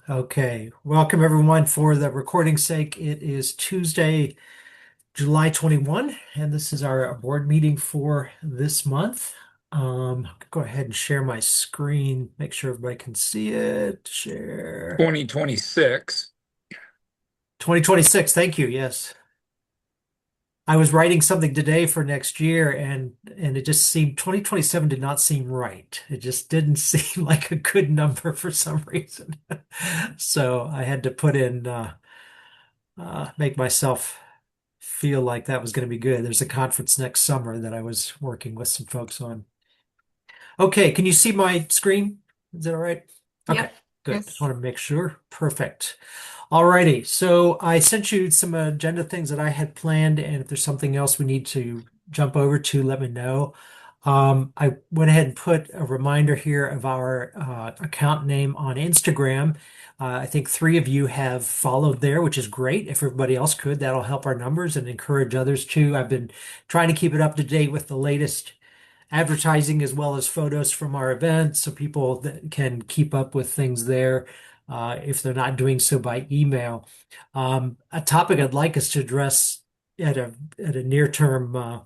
Okay, welcome everyone. For the recording's sake, it is Tuesday, July 21, and this is our board meeting for this month. Go ahead and share my screen, make sure everybody can see it. Share. 2026. 2026, thank you. Yes. I was writing something today for next year and it just seemed 2027 did not seem right. It just didn't seem like a good number for some reason. So I had to put in make myself feel like that was going to be good. There's a conference next summer that I was working with some folks on. Okay, can you see my screen? Is that all right? Okay, Yep. good. Just Yes. want to make sure. Perfect. Alrighty, so I sent you some agenda things that I had planned, and if there's something else we need to jump over to, let me know. I went ahead and put a reminder here of our account name on Instagram. I think three of you have followed there, which is great. If everybody else could, that'll help our numbers and encourage others too. I've been trying to keep it up to date with the latest advertising as well as photos from our events so people that can keep up with things there if they're not doing so by email. A topic I'd like us to address at a near-term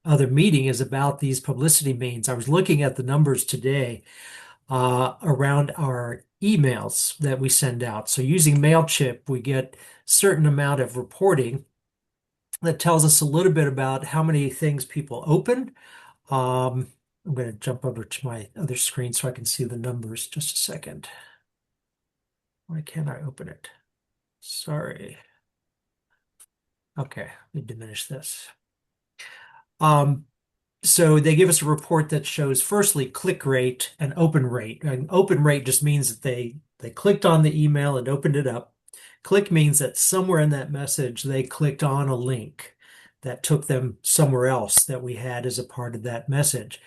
other meeting is about these publicity means. I was looking at the numbers today around our emails that we send out. So using MailChimp, we get certain amount of reporting that tells us a little bit about how many things people open. I'm going to jump over to my other screen so I can see the numbers. Just a second. Why can't I open it? Sorry. Okay, let me diminish this. Um, So they give us a report that shows firstly click rate and open rate. And open rate just means that they clicked on the email and opened it up. Click means that somewhere in that message they clicked on a link that took them somewhere else that we had as a part of that message.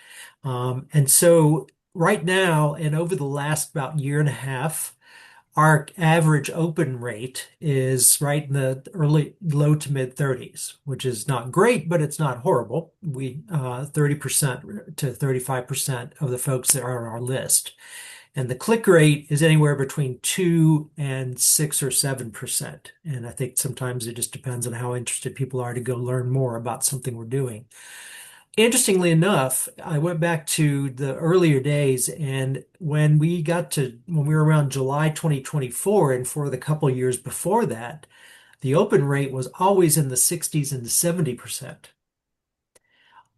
And so right now and over the last about year and a half, our average open rate is right in the early low to mid 30s, which is not great, but it's not horrible. We 30% to 35% of the folks that are on our list. And the click rate is anywhere between 2 and 6 or 7%. And I think sometimes it just depends on how interested people are to go learn more about something we're doing. Interestingly enough, I went back to the earlier days, and when we were around July 2024, and for the couple years before that, the open rate was always in the 60s and the 70%.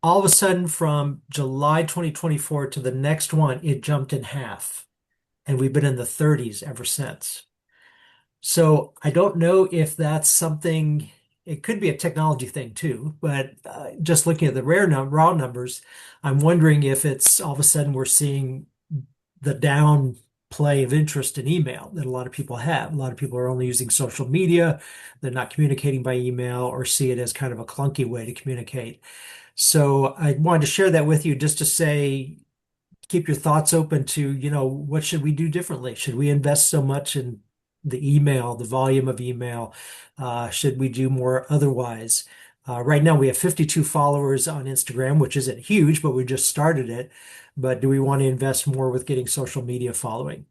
All of a sudden, from July 2024 to the next one, it jumped in half, and we've been in the 30s ever since. So I don't know if that's something, it could be a technology thing too, but just looking at the raw numbers, I'm wondering if it's all of a sudden we're seeing the downplay of interest in email that a lot of people have. A lot of people are only using social media, they're not communicating by email or see it as kind of a clunky way to communicate. So I wanted to share that with you just to say, keep your thoughts open to, what should we do differently? Should we invest so much in the email, the volume of email? Should we do more otherwise? Right now, we have 52 followers on Instagram, which isn't huge, but we just started it. But do we want to invest more with getting social media following?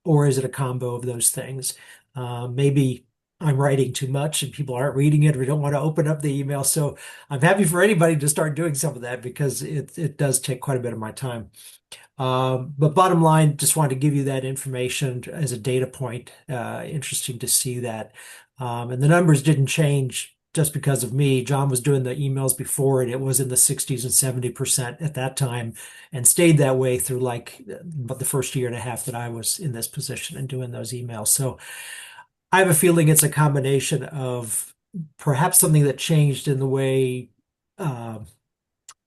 Or is it a combo of those things? Maybe I'm writing too much and people aren't reading it or don't want to open up the email. So I'm happy for anybody to start doing some of that because it does take quite a bit of my time. But bottom line, just wanted to give you that information as a data point. Interesting to see that. And the numbers didn't change just because of me. John was doing the emails before, and it was in the 60s and 70% at that time, and stayed that way through like the first year and a half that I was in this position and doing those emails. So I have a feeling it's a combination of perhaps something that changed in the way uh,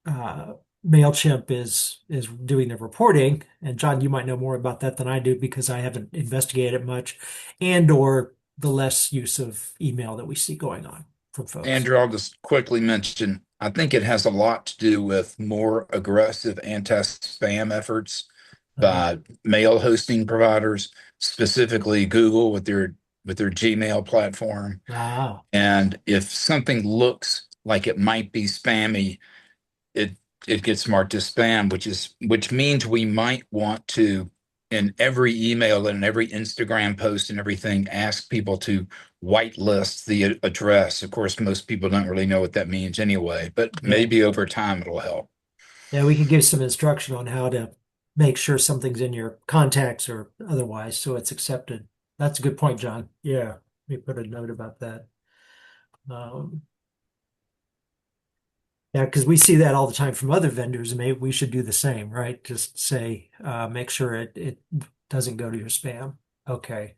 uh, MailChimp is doing the reporting. And John, you might know more about that than I do because I haven't investigated it much, and or the less use of email that we see going on from folks. Andrew, I'll just quickly mention, I think it has a lot to do with more aggressive anti-spam efforts Uh, by mail hosting providers, specifically Google with their Gmail platform. wow. And if something looks like it might be spammy, it it gets marked as spam, which means we might want to in every email and every Instagram post and everything, ask people to whitelist the address. Of course, most people don't really know what that means anyway, but Yeah. maybe over time it'll help. Yeah, we can give some instruction on how to make sure something's in your contacts or otherwise so it's accepted. That's a good point, John. Yeah, we put a note about that. Um, yeah, because we see that all the time from other vendors, and maybe we should do the same, right? Just say, make sure it doesn't go to your spam. Okay.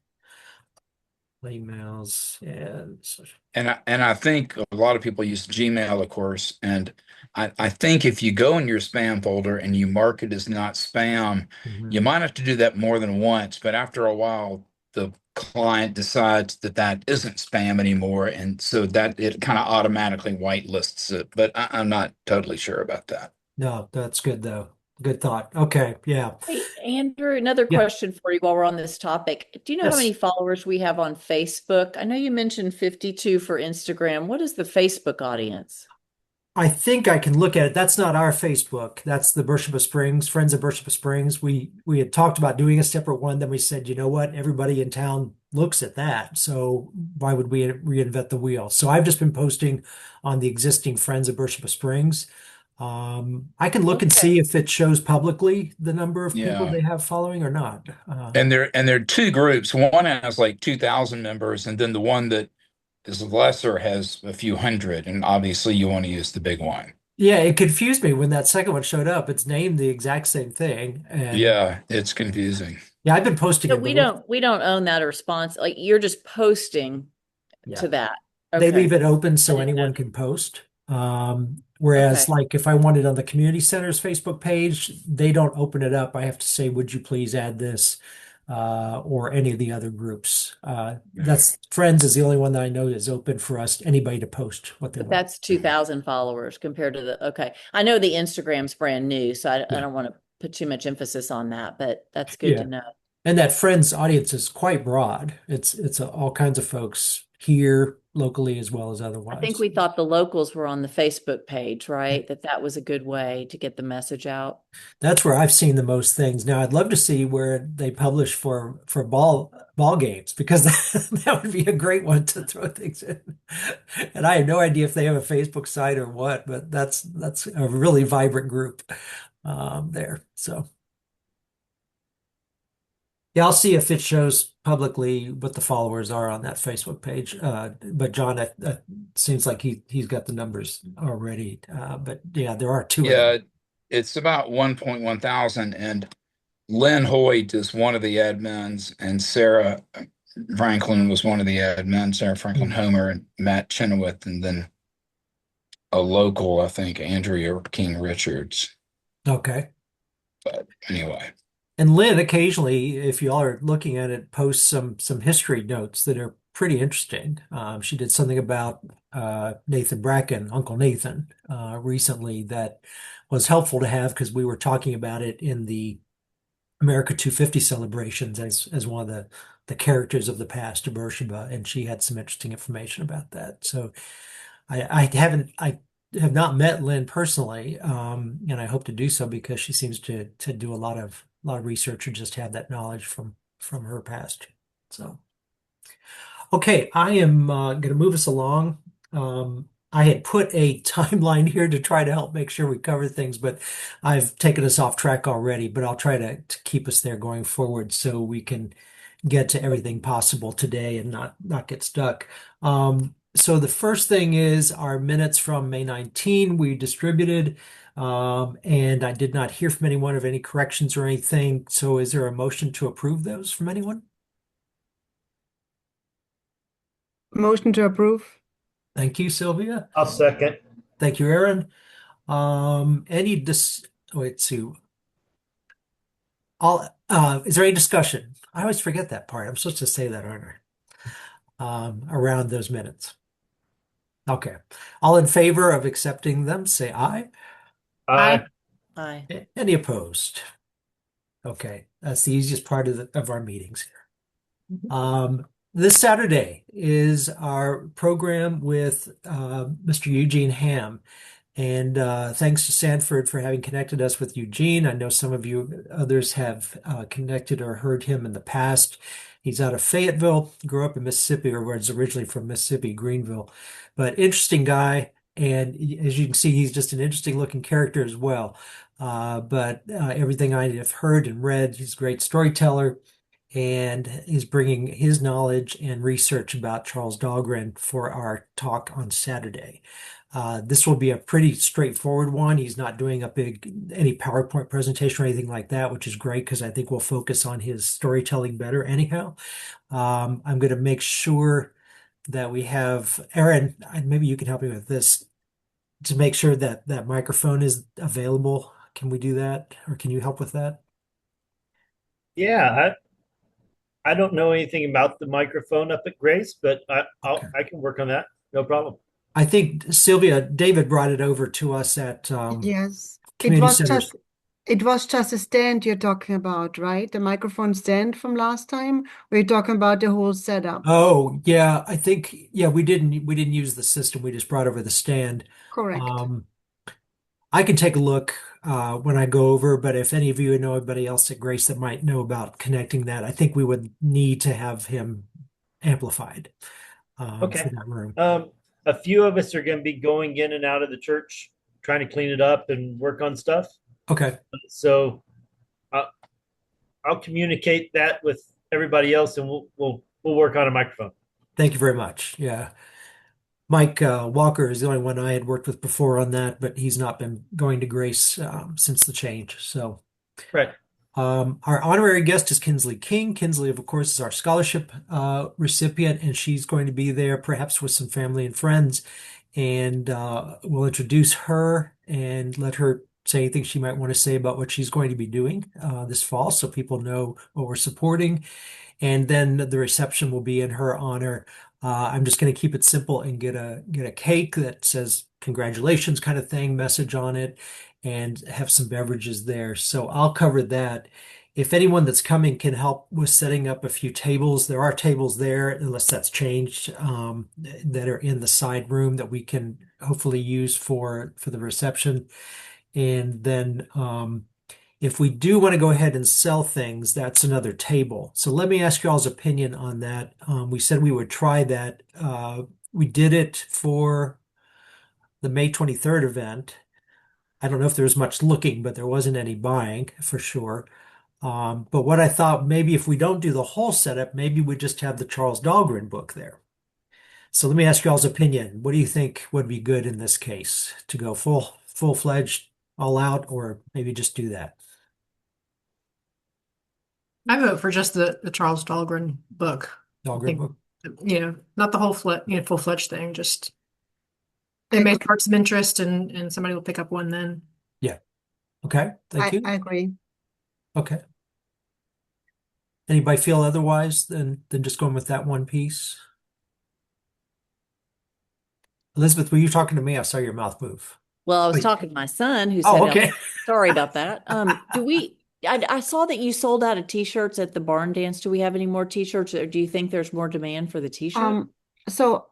Emails and social. And I think a lot of people use Gmail, of course, and I think if you go in your spam folder and you mark it as not spam, you Mhm. might have to do that more than once, but after a while, the client decides that that isn't spam anymore, and so that it kind of automatically whitelists it. But I'm not totally sure about that. No, that's good though. Good thought. Okay. Yeah. Hey, Andrew, another Yeah. question for you while we're on this topic. Do you know how many Yes. followers we have on Facebook? I know you mentioned 52 for Instagram. What is the Facebook audience? I think I can look at it. That's not our Facebook. That's the Beersheba Springs, Friends of Beersheba Springs. We had talked about doing a separate one. Then we said, you know what? Everybody in town looks at that. So why would we reinvent the wheel? So I've just been posting on the existing Friends of Beersheba Springs. I can look and Okay. see if it shows publicly the number of people Yeah. they have following or not. And there are two groups. One has like 2,000 members, and then the one that is lesser has a few hundred, and obviously you want to use the big one. Yeah, it confused me when that second one showed up. It's named the exact same thing. And Yeah, it's confusing. yeah, I've been posting So in both. we don't own that response. Like you're just posting Yeah. to that. They leave Okay. it open I so didn't know. anyone can post. Whereas, Okay. like, if I wanted on the community center's Facebook page, they don't open it up. I have to say, would you please add this, or any of the other groups? That's Friends is the only one that I know is open for us, anybody to post what they But want. that's 2,000 followers compared to the, okay. I know the Instagram's brand new, so I Yeah. don't want to put too much emphasis on that, but that's good to Yeah. know. And that Friends audience is quite broad. It's all kinds of folks here locally as well as I think otherwise. we thought the locals were on the Facebook page, right? That was a good way to get the message out. That's where I've seen the most things. Now, I'd love to see where they publish for ball games because that would be a great one to throw things in. And I have no idea if they have a Facebook site or what, but that's a really vibrant group there. So yeah, I'll see if it shows publicly what the followers are on that Facebook page. But John, seems like he's got the numbers already. But yeah, there are two of them. Yeah, it's about 1.1 thousand, and Lynn Hoyt is one of the admins, and Sarah Franklin was one of the admins, Sarah Franklin Hmm. Homer and Matt Chenoweth, and then a local, I think, Andrea King Richards. Okay. But anyway, And Lynn occasionally, if you all are looking at it, posts some history notes that are pretty interesting. She did something about Nathan Bracken, Uncle Nathan, recently that was helpful to have because we were talking about it in the America 250 celebrations as one of the characters of the past of Beersheba, and she had some interesting information about that. So I have not met Lynn personally, and I hope to do so because she seems to do a lot of research and just have that knowledge from her past. So okay, I am going to move us along. I had put a timeline here to try to help make sure we cover things, but I've taken us off track already. But I'll try to keep us there going forward so we can get to everything possible today and not get stuck. So the first thing is our minutes from May 19 we distributed, and I did not hear from anyone of any corrections or anything. So is there a motion to approve those from anyone? Motion to approve. Thank you, Sylvia. I'll second. Thank you, Aaron. Any dis wait, Sue. Is there any discussion? I always forget that part. I'm supposed to say that, aren't I? Around those minutes. Okay. All in favor of accepting them, say aye. Aye. Aye. Any opposed? Okay. That's the easiest part of our meetings here. This Saturday is our program with Mr. Eugene Ham. And thanks to Sanford for having connected us with Eugene. I know some of you others have connected or heard him in the past. He's out of Fayetteville, grew up in Mississippi, or was originally from Mississippi, Greenville. But interesting guy. And as you can see, he's just an interesting looking character as well. But everything I have heard and read, he's a great storyteller and is bringing his knowledge and research about Charles Dahlgren for our talk on Saturday. This will be a pretty straightforward one. He's not doing any PowerPoint presentation or anything like that, which is great because I think we'll focus on his storytelling better anyhow. I'm going to make sure that we have Aaron, maybe you can help me with this to make sure that that microphone is available. Can we do that? Or can you help with that? Yeah, I don't know anything about the microphone up at Grace, but Okay. I can work on that. No problem. I think Sylvia, David brought it over to us at Yes. community centers. It was just a stand you're talking about, right? The microphone stand from last time. We're talking about the whole setup. Oh, yeah, I think yeah, we didn't use the system. We just brought over the stand. Correct. Um, I can take a look when I go over, but if any of you know anybody else at Grace that might know about connecting that, I think we would need to have him amplified for Okay. that room. A few of us are going to be going in and out of the church, trying to clean it up and work on stuff. Okay, So I'll communicate that with everybody else, and we'll work on a microphone. thank you very much. Yeah. Mike Walker is the only one I had worked with before on that, but he's not been going to Grace since the change. So Right. our honorary guest is Kinsley King. Kinsley, of course, is our scholarship recipient, and she's going to be there perhaps with some family and friends. And we'll introduce her and let her say anything she might want to say about what she's going to be doing this fall so people know what we're supporting. And then the reception will be in her honor. I'm just going to keep it simple and get a cake that says congratulations kind of thing, message on it, and have some beverages there. So I'll cover that. If anyone that's coming can help with setting up a few tables, there are tables there, unless that's changed, that are in the side room that we can hopefully use for the reception. And then if we do want to go ahead and sell things, that's another table. So let me ask you all's opinion on that. We said we would try that. We did it for the May 23rd event. I don't know if there was much looking, but there wasn't any buying for sure. But what I thought, maybe if we don't do the whole setup, maybe we just have the Charles Dahlgren book there. So let me ask you all's opinion. What do you think would be good in this case? To go full-fledged, all out, or maybe just do that? I vote for just the Charles Dahlgren book. Dahlgren think- book? Not the whole full-fledged thing, just it may spark some interest and somebody will pick up one then. Yeah. Okay. Thank you. I agree. Okay. Anybody feel otherwise than just going with that one piece? Elizabeth, were you talking to me? I saw your mouth move. Well, I was Wait. talking to my son who Oh, said, okay. sorry about that. I saw that you sold out of t-shirts at the barn dance. Do we have any more t-shirts, or do you think there's more demand for the t-shirt? So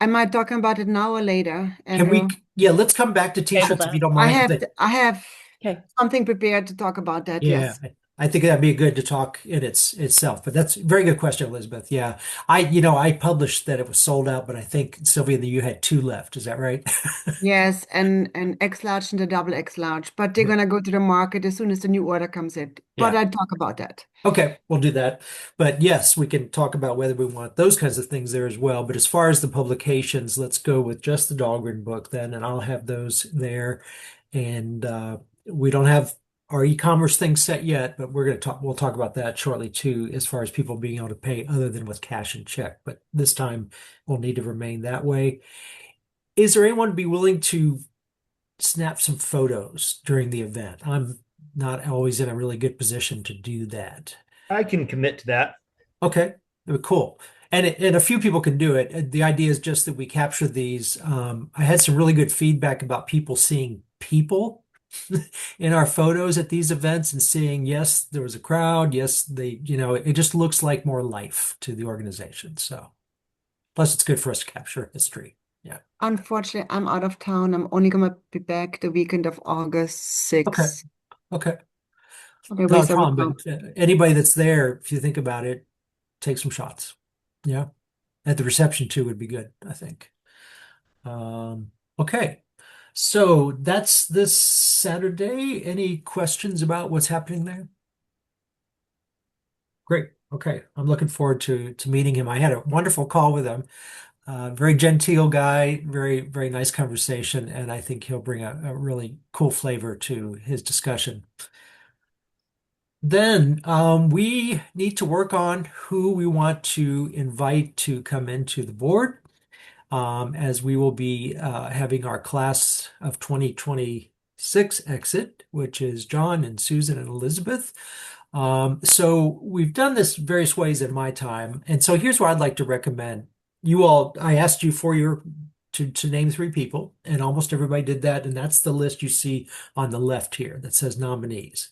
am I talking about it now or later, Can we, Andrew? yeah, let's come back to Table t-shirts if that. you don't I mind. have Okay. something prepared to talk about that. Yeah, Yes. I think that'd be good to talk in itself. But that's a very good question, Elizabeth. Yeah. I published that it was sold out, but I think Sylvia, that you had two left. Is that right? Yes, and X large and the double X large, but they're gonna go to the market as soon as the new order comes in. But Yeah. I'll talk about that. Okay, we'll do that. But yes, we can talk about whether we want those kinds of things there as well. But as far as the publications, let's go with just the Dahlgren book then, and I'll have those there. And we don't have our e-commerce thing set yet, but we'll talk about that shortly too, as far as people being able to pay other than with cash and check. But this time we'll need to remain that way. Is there anyone be willing to snap some photos during the event? I'm not always in a really good position to do that. I can commit to that. Okay, cool. And a few people can do it. The idea is just that we capture these. I had some really good feedback about people seeing people in our photos at these events and seeing, yes, there was a crowd. Yes, it just looks like more life to the organization. So, plus it's good for us to capture history. Yeah. Unfortunately, I'm out of town. I'm only gonna be back the weekend of August Okay. 6th. Okay. Maybe Not a so we problem, go. but anybody that's there, if you think about it, take some shots. Yeah. At the reception too would be good, I think. Okay. So that's this Saturday. Any questions about what's happening there? Great. Okay. I'm looking forward to meeting him. I had a wonderful call with him. Very genteel guy, very, very nice conversation, and I think he'll bring a really cool flavor to his discussion. Then we need to work on who we want to invite to come into the board, as we will be having our class of 2026 exit, which is John and Susan and Elizabeth. So we've done this various ways in my time, and so here's what I'd like to recommend. You all, I asked you for your to name three people, and almost everybody did that, and that's the list you see on the left here that says nominees.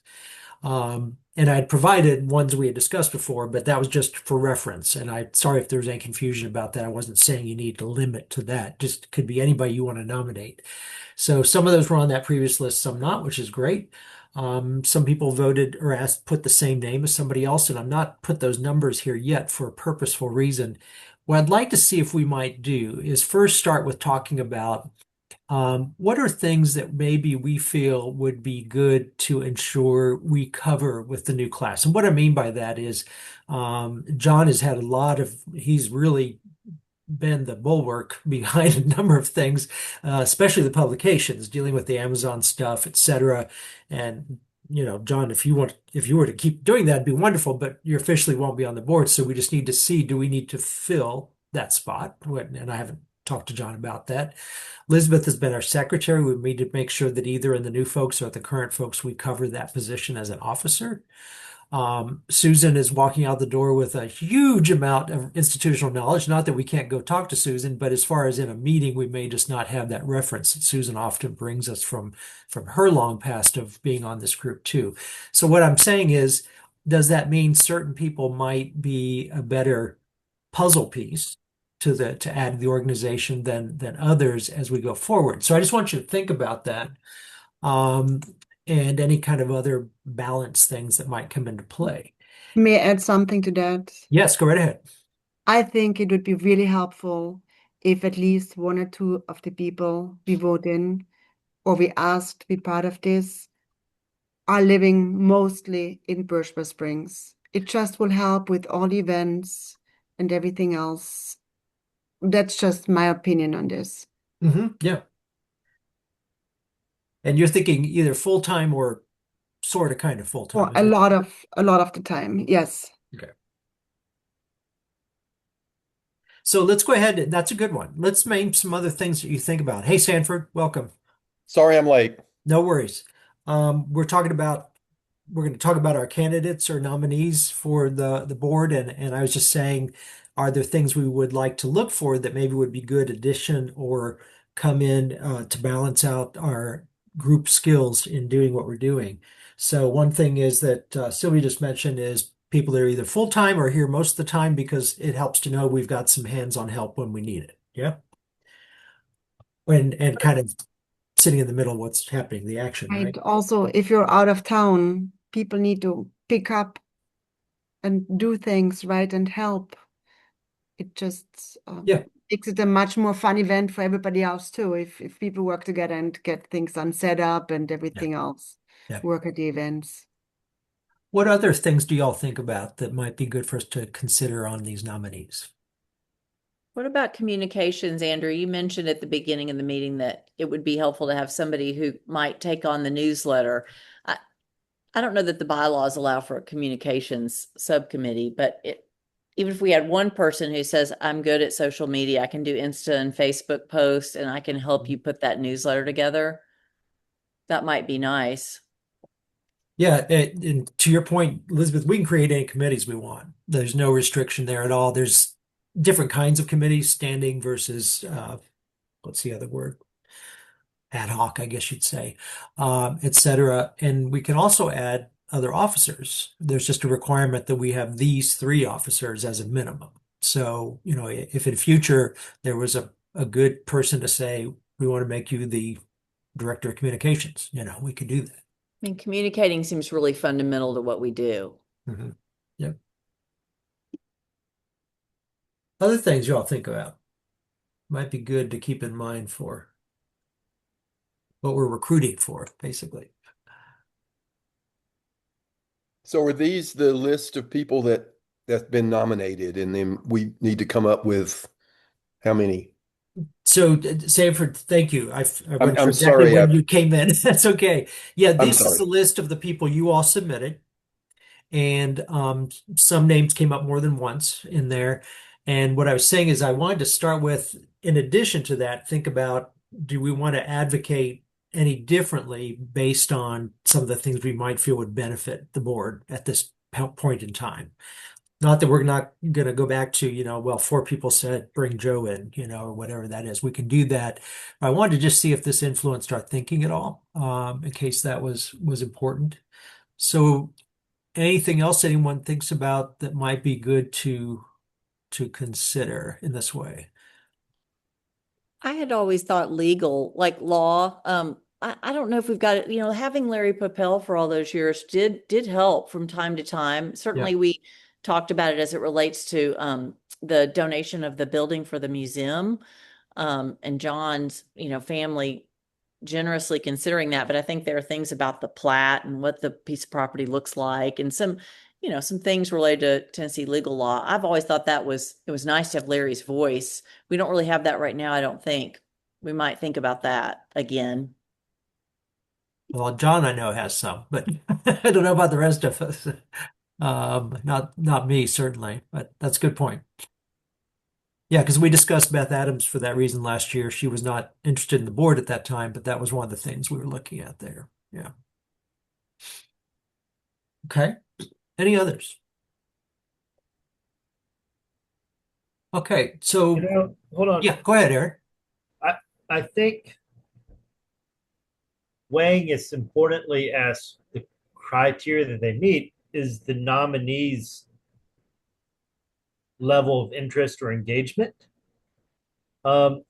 And I'd provided ones we had discussed before, but that was just for reference. And I sorry if there was any confusion about that. I wasn't saying you need to limit to that. Just could be anybody you want to nominate. So some of those were on that previous list, some not, which is great. Some people voted or asked put the same name as somebody else, and I'm not put those numbers here yet for a purposeful reason. What I'd like to see if we might do is first start with talking about what are things that maybe we feel would be good to ensure we cover with the new class? And what I mean by that is John has had he's really been the bulwark behind a number of things, especially the publications, dealing with the Amazon stuff, et cetera. And John, if you were to keep doing that, it'd be wonderful, but you officially won't be on the board. So we just need to see, do we need to fill that spot? And I haven't talked to John about that. Elizabeth has been our secretary. We need to make sure that either in the new folks or the current folks, we cover that position as an officer. Susan is walking out the door with a huge amount of institutional knowledge. Not that we can't go talk to Susan, but as far as in a meeting, we may just not have that reference. Susan often brings us from her long past of being on this group too. So what I'm saying is, does that mean certain people might be a better puzzle piece to add to the organization than others as we go forward? So I just want you to think about that. Um, and any kind of other balance things that might come into play. May I add something to that? Yes, go right ahead. I think it would be really helpful if at least one or two of the people we vote in or we ask to be part of this are living mostly in Birchwood Springs. It just will help with all the events and everything else. That's just my opinion on this. Yeah. And you're thinking either full-time or sort of kind of full-time. Well, a lot of the time, yes. Okay. So let's go ahead. That's a good one. Let's name some other things that you think about. Hey, Sanford, welcome. Sorry I'm late. No worries. We're going to talk about our candidates or nominees for the board, and I was just saying, are there things we would like to look for that maybe would be good addition or come in to balance out our group skills in doing what we're doing? So one thing is that Sylvia just mentioned is people that are either full-time or here most of the time because it helps to know we've got some hands-on help when we need it. Yeah. And kind of sitting in the middle of what's happening, the action, right? And also, if you're out of town, people need to pick up and do things, right, and help. It just Yeah. makes it a much more fun event for everybody else too. If people work together and get things done, set up and everything else, Yeah. work at the events. What other things do y'all think about that might be good for us to consider on these nominees? What about communications, Andrew? You mentioned at the beginning of the meeting that it would be helpful to have somebody who might take on the newsletter. I don't know that the bylaws allow for a communications subcommittee, but even if we had one person who says, I'm good at social media, I can do Insta and Facebook posts, and I can help you put that newsletter together, that might be nice. Yeah, and to your point, Elizabeth, we can create any committees we want. There's no restriction there at all. There's different kinds of committees, standing versus what's the other word? Ad hoc, I guess you'd say, et cetera. And we can also add other officers. There's just a requirement that we have these three officers as a minimum. So, if in future there was a a good person to say, we want to make you the director of communications. We could do that. I mean, communicating seems really fundamental to what we do. Yep. Other things y'all think about might be good to keep in mind for what we're recruiting for, basically. So are these the list of people that's been nominated, and then we need to come up with how many? So, Sanford, thank you. I wasn't sure I'm exactly sorry. when you came in. That's okay. Yeah, I'm this is sorry. a list of the people you all submitted, and some names came up more than once in there. And what I was saying is, I wanted to start with, in addition to that, think about, do we want to advocate any differently based on some of the things we might feel would benefit the board at this point in time? Not that we're not going to go back to, well, four people said bring Joe in, or whatever that is. We can do that. I wanted to just see if this influenced our thinking at all, in case that was important. So, anything else anyone thinks about that might be good to consider in this way? I had always thought legal, like law. I don't know if we've got it, having Larry Papel for all those years did help from time to time. Certainly Yeah. we talked about it as it relates to the donation of the building for the museum. And John's, family generously considering that, but I think there are things about the plat and what the piece of property looks like and some things related to Tennessee legal law. I've always thought it was nice to have Larry's voice. We don't really have that right now, I don't think. We might think about that again. Well, John, I know has some, but I don't know about the rest of us. Not me, certainly, but that's a good point. Yeah, because we discussed Beth Adams for that reason last year. She was not interested in the board at that time, but that was one of the things we were looking at there. Yeah. Okay. Any others? Okay. So, Hold on. yeah, go ahead, Eric. I think weighing as importantly as the criteria that they meet is the nominees' level of interest or engagement. Um,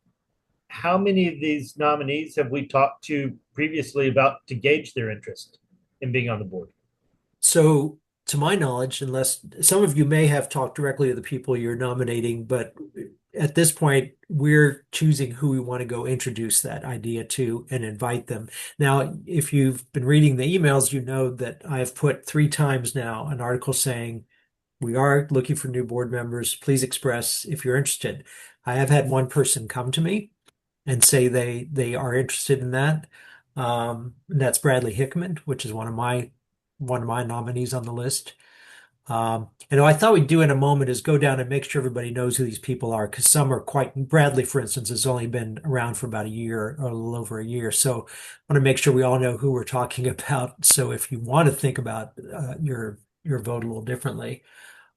how many of these nominees have we talked to previously about to gauge their interest in being on the board? So, to my knowledge, unless some of you may have talked directly to the people you're nominating, but at this point, we're choosing who we want to go introduce that idea to and invite them. Now, if you've been reading the emails, you know that I've put 3 times now an article saying, we are looking for new board members. Please express if you're interested. I have had one person come to me and say they are interested in that. And that's Bradley Hickman, which is one of my nominees on the list. I thought we'd do in a moment is go down and make sure everybody knows who these people are, because some are Bradley, for instance, has only been around for about a year or a little over a year. So I want to make sure we all know who we're talking about. So if you want to think about your vote a little differently.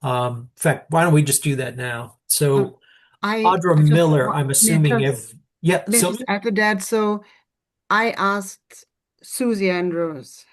In fact, why don't we just do that now? So Audra I just Miller, I'm assuming yeah, may I just Sylvia? add to that. So I asked Susie Andrews.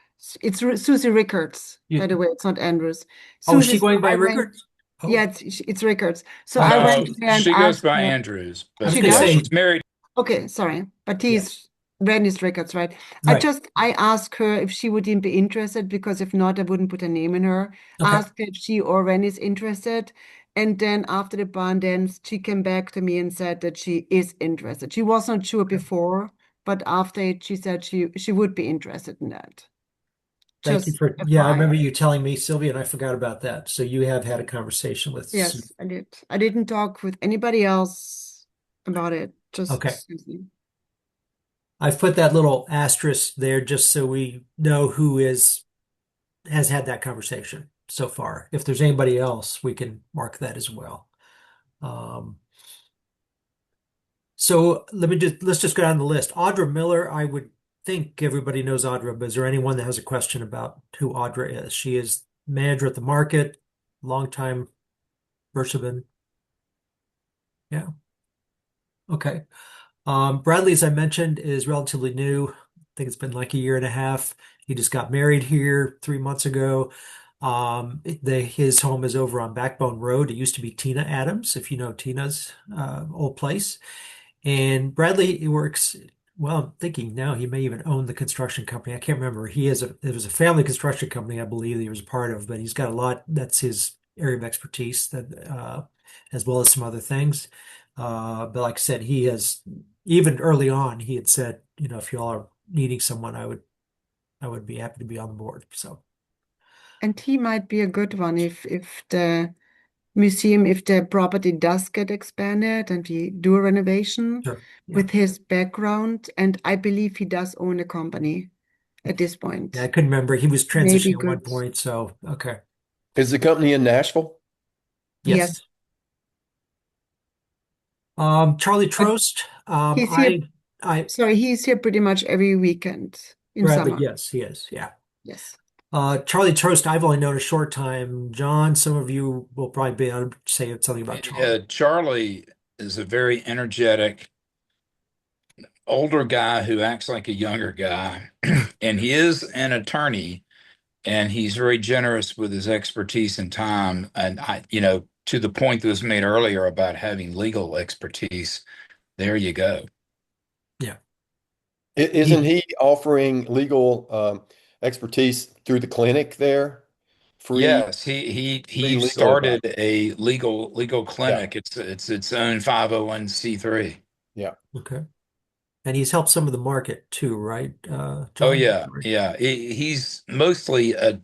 It's Susie Rickards, by the way. It's not Andrews. Oh, is she Susie. So going by I went. Rickards? Oh, Yeah, it's Rickards. So I okay. went No, there and she goes asked by her. Andrews, I was She but going to yeah, does? say, she's married. Okay, sorry, but yeah, he's Randy's Rickards, right? right. I asked her if she would even be interested, because if not, I wouldn't put a name in her. Okay. Asked her if she or Randy's interested. And then after the barn dance, she came back to me and said that she is interested. She was not sure before, but after it, she said she would be interested in that. Thank you Just yeah, I remember FYI. you telling me, Sylvia, and I forgot about that. So you have had a conversation with Yes, I did. I didn't talk with anybody else about it, just Okay. Susie. I've put that little asterisk there just so we know who has had that conversation so far. If there's anybody else, we can mark that as well. Um, so let's just go down the list. Audra Miller, I would think everybody knows Audra, but is there anyone that has a question about who Audra is? She is manager at the market, longtime Berkshire. Yeah. Okay. Bradley, as I mentioned, is relatively new. I think it's been like a year and a half. He just got married here 3 months ago. His home is over on Backbone Road. It used to be Tina Adams, if you know Tina's old place. And Bradley he works, well, I'm thinking now he may even own the construction company. I can't remember. It was a family construction company, I believe, that he was a part of, but he's got a lot, that's his area of expertise that, as well as some other things. But like I said, he has, even early on, he had said, if y'all are needing someone, I would be happy to be on the board. So, And he might be a good one if the museum, if the property does get expanded and we do a renovation sure. Yeah. with his background, and I believe he does own a company at this Yeah, I point. couldn't remember. He was Maybe transitioning at one good. point, so okay. Is the company in Nashville? Yes, Yes. Charlie but Trost. he's here. I, Sorry, he's here pretty much every weekend in Bradley, summer. yes, he is. Yeah. Yes. Charlie Trost, I've only known a short time. John, some of you will probably be able to say something about Charlie. Charlie is a very energetic older guy who acts like a younger guy, and he is an attorney, and he's very generous with his expertise and time. And to the point that was made earlier about having legal expertise, there you go. Yeah. Isn't He, he offering legal expertise through the clinic there? Free, Yes, he free legal advice. started a legal Yeah, clinic. It's its own 501(c)(3). yeah. okay. And he's helped some of the market too, right? Oh John? yeah, yeah. He's mostly a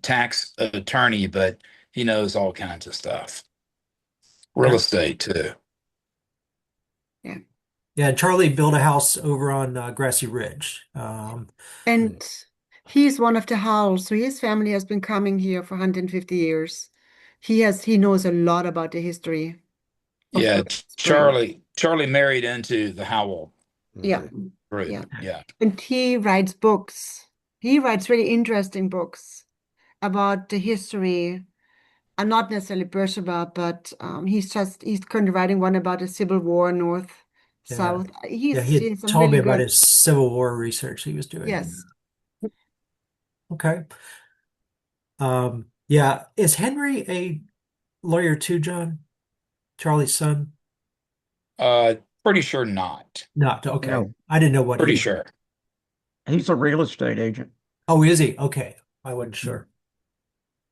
tax attorney, but he knows all kinds of stuff. Real Okay. estate too. Yeah. Yeah, and Charlie built a house over on Grassy Ridge. Mm. And he's one of the Howells, so his family has been coming here for 150 years. He knows a lot about the history of Yeah, Berkeley Spring. Charlie married into the Howell Yeah, Mhm. group. yeah. Yeah. And he writes books. He writes really interesting books about the history. I'm not necessarily Berkshire, but he's currently writing one about the Civil War, North, Yeah. South. Yeah, he He's had some told me really about good. his Civil War research he was doing. Yes. Okay. Yeah. Is Henry a lawyer too, John? Charlie's son? Uh, Pretty sure not. Not. Okay. No, I didn't know what he Pretty did. sure. he's a real estate agent. Oh, is he? Okay. I wasn't sure.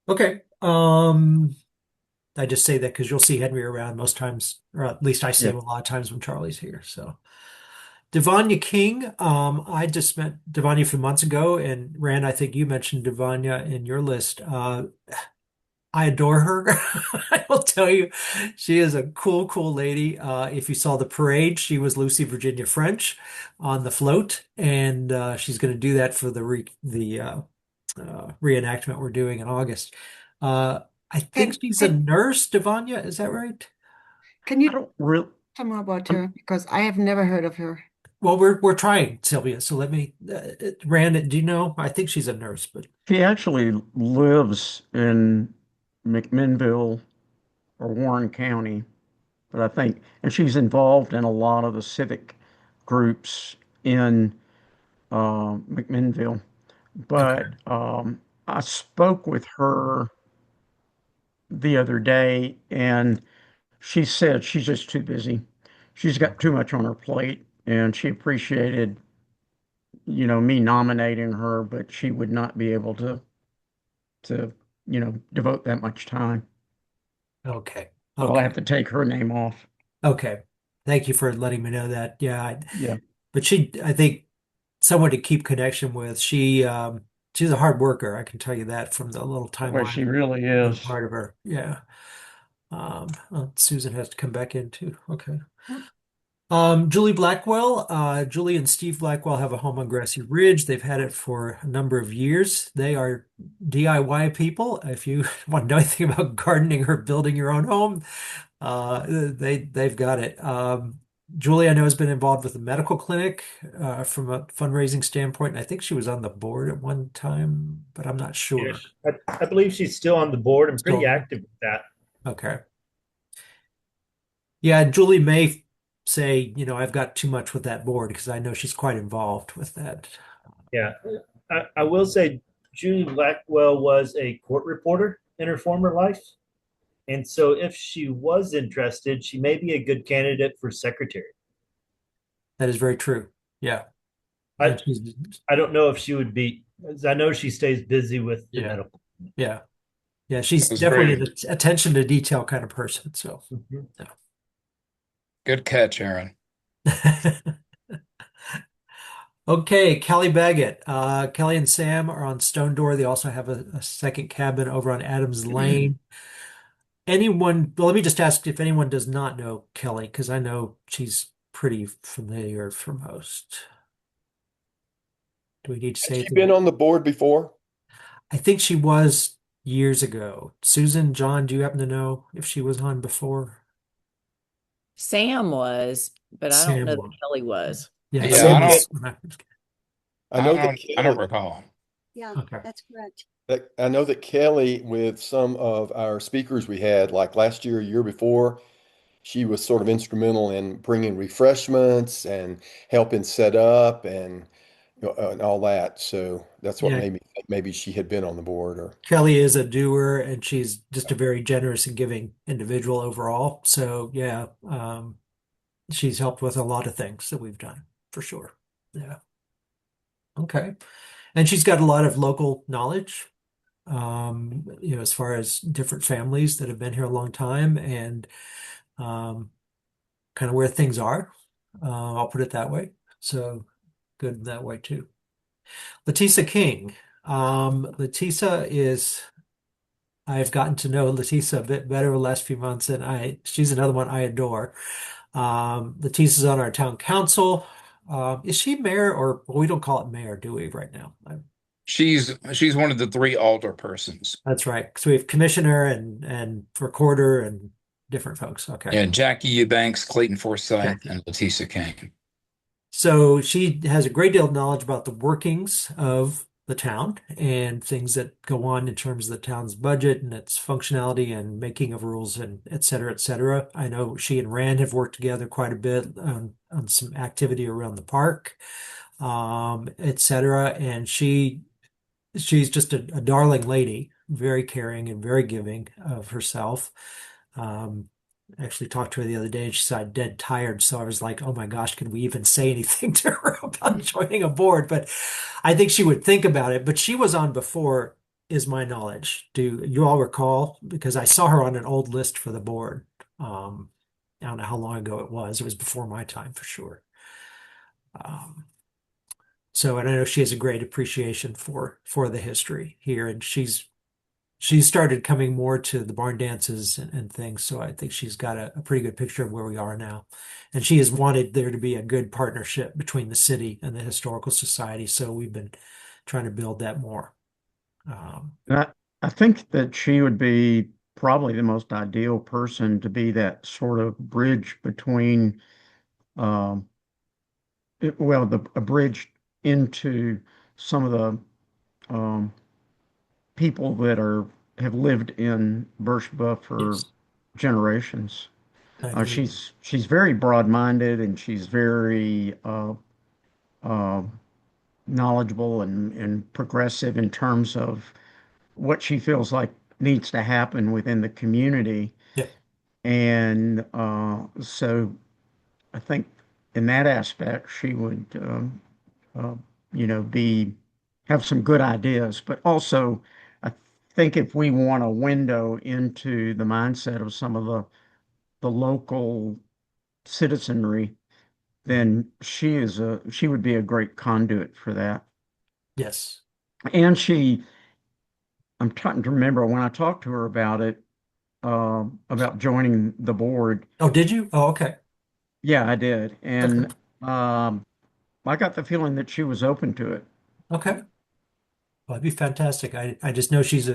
Okay. I just say that because you'll see Henry around most times, or at least I see Yeah. him a lot of times when Charlie's here. So Devanya King, I just met Devanya a few months ago, and Rand, I think you mentioned Devanya in your list. I adore her. I will tell you, she is a cool, cool lady. If you saw the parade, she was Lucy Virginia French on the float, and she's going to do that for the reenactment we're doing in August. Uh, I think Can she's a can nurse, Devanya. Is that right? can I you don't really, tell more about her? Because I have never heard of her. Well, we're trying, Sylvia. So let me, Rand, do you know? I think she's a nurse, but she actually lives in McMinnville or Warren County, but I think, and she's involved in a lot of the civic groups in McMinnville. okay. But I spoke with her the other day, and she said she's just too busy. She's got too much on her plate, and she appreciated, me nominating her, but she would not be able to, devote that much time. Okay. So I'll have Okay. to take her name off. Okay. Thank you for letting me know that. Yeah. Yeah. But I think someone to keep connection with. She's a hard worker. I can tell you that from the little time Well, I've she really been is. part of her. Yeah. Susan has to come back in too. Okay. Julie Blackwell, Julie and Steve Blackwell have a home on Grassy Ridge. They've had it for a number of years. They are DIY people. If you want to know anything about gardening or building your own home, they've got it. Julie, I know, has been involved with the medical clinic from a fundraising standpoint, and I think she was on the board at one time, but I'm not sure. Yes, I believe she's still on the board and pretty So, active with that. okay. Yeah, Julie may say, I've got too much with that board because I know she's quite involved with that. Yeah, I will say Julie Blackwell was a court reporter in her former life, And so if she was interested, she may be a good candidate for secretary. That is very true. Yeah. I, And she's, I don't know if she would be, I know she stays busy with the yeah, medical. yeah, yeah. She's That was definitely very an attention to detail kind of person. So, Mhm. good catch, Aaron. yeah. Okay, Kelly Baggett. Kelly and Sam are on Stone Door. They also have a second cabin over on Adams Lane. Anyone, well, let me just ask if anyone does not know Kelly, because I know she's pretty familiar for most. Do we need to Had say she anything? been on the board before? I think she was years ago. Susan, John, do you happen to know if she was on before? Sam was, but I don't Sam know that was. Kelly was. Yeah, I Yeah, know Sam Ke- was. I know that I don't Kelly, recall. Yeah, Okay. that's correct. I know that Kelly, with some of our speakers we had, like last year, year before, she was sort of instrumental in bringing refreshments and helping set up and and all that. So that's what Yeah, made me think maybe she had been on the board or. Kelly is a doer and she's just a very generous and giving individual overall. So yeah, she's helped with a lot of things that we've done for sure. Yeah. Okay. And she's got a lot of local knowledge, as far as different families that have been here a long time and um, kind of where things are. I'll put it that way. So good that way too. Letisa King. Letisa is, I've gotten to know Letisa a bit better the last few months, and she's another one I adore. Letisa's on our town council. Is she mayor or well, we don't call it mayor, do we, right now? She's one of the three alder persons. That's right. So we have commissioner and recorder and different folks. Okay. Yeah, Jackie Eubanks, Clayton Forsythe, Jackie. and Leticia King. So she has a great deal of knowledge about the workings of the town and things that go on in terms of the town's budget and its functionality and making of rules and et cetera, et cetera. I know she and Rand have worked together quite a bit on some activity around the park, et cetera. And she's just a darling lady, very caring and very giving of herself. Um, I actually talked to her the other day and she said dead tired. So I was like, oh my gosh, can we even say anything to her about joining a board? But I think she would think about it. But she was on before, is my knowledge. Do you all recall? Because I saw her on an old list for the board. I don't know how long ago it was. It was before my time for sure. Um, so, and I know she has a great appreciation for the history here, and she's started coming more to the barn dances and things. So I think she's got a pretty good picture of where we are now, and she has wanted there to be a good partnership between the city and the historical society. So we've been trying to build that more. And I think that she would be probably the most ideal person to be that sort of bridge between, um, a bridge into some of the people that have lived in Birchba for Yes, generations. I agree. She's very broad-minded and she's very uh, knowledgeable and progressive in terms of what she feels like needs to happen within the community. Yeah. And so I think in that aspect, she would, uh, be have some good ideas. But also, I think if we want a window into the mindset of some of the local citizenry, then she would be a great conduit for that. Yes. And I'm trying to remember when I talked to her about it, about joining the board. Oh, did you? Oh, okay. Yeah, I did. Okay. And I got the feeling that she was open to it. Okay. Well, that'd be fantastic. I just know she's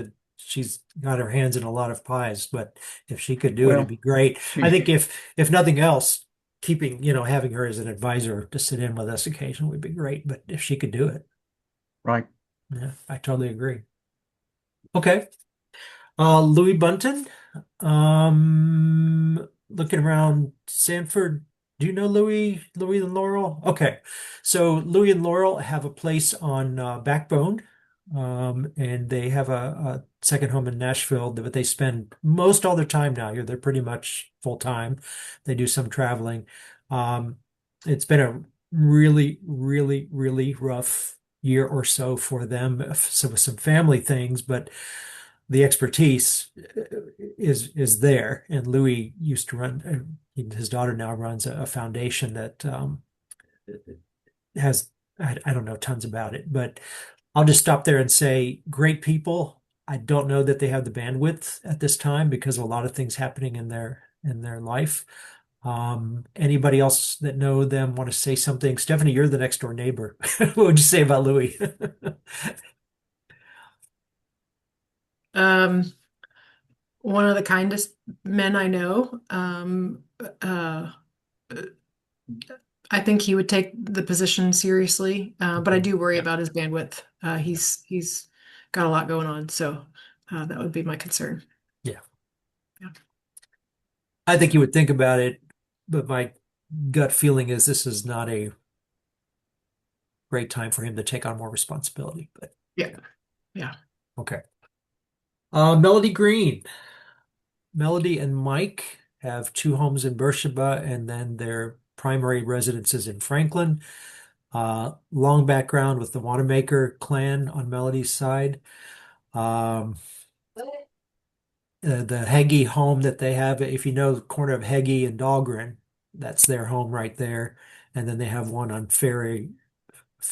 got her hands in a lot of pies, but if she could do it, it'd Well, be great. I she, think if nothing else, keeping, having her as an advisor to sit in with us occasionally would be great. But if she could do it, right. yeah, I totally agree. Okay. Louis Bunton. Looking around Sanford. Do you know Louis and Laurel? Okay. So Louis and Laurel have a place on Backbone and they have a second home in Nashville, but they spend most all their time now here. They're pretty much full time. They do some traveling. Um, it's been a really, really, really rough year or so for them, so with some family things, but the expertise is there. And Louis used to run, his daughter now runs a foundation that has, I don't know tons about it, but I'll just stop there and say, great people. I don't know that they have the bandwidth at this time because of a lot of things happening in their life. Anybody else that know them want to say something? Stephanie, you're the next door neighbor. What would you say about Louis? Um, one of the kindest men I know. I think he would take the position seriously, but I do worry Yeah. about his bandwidth. He's got a lot going on, so that would be my concern. Yeah. Yeah. I think you would think about it, but my gut feeling is this is not a great time for him to take on more responsibility. But Yeah. Yeah. okay. Melody Green. Melody and Mike have two homes in Beersheba and then their primary residences in Franklin. Long background with the Wanamaker clan on Melody's side. Um, the Heggie home that they have, if you know the corner of Heggie and Dahlgren, that's their home right there. And then they have one on Ferry,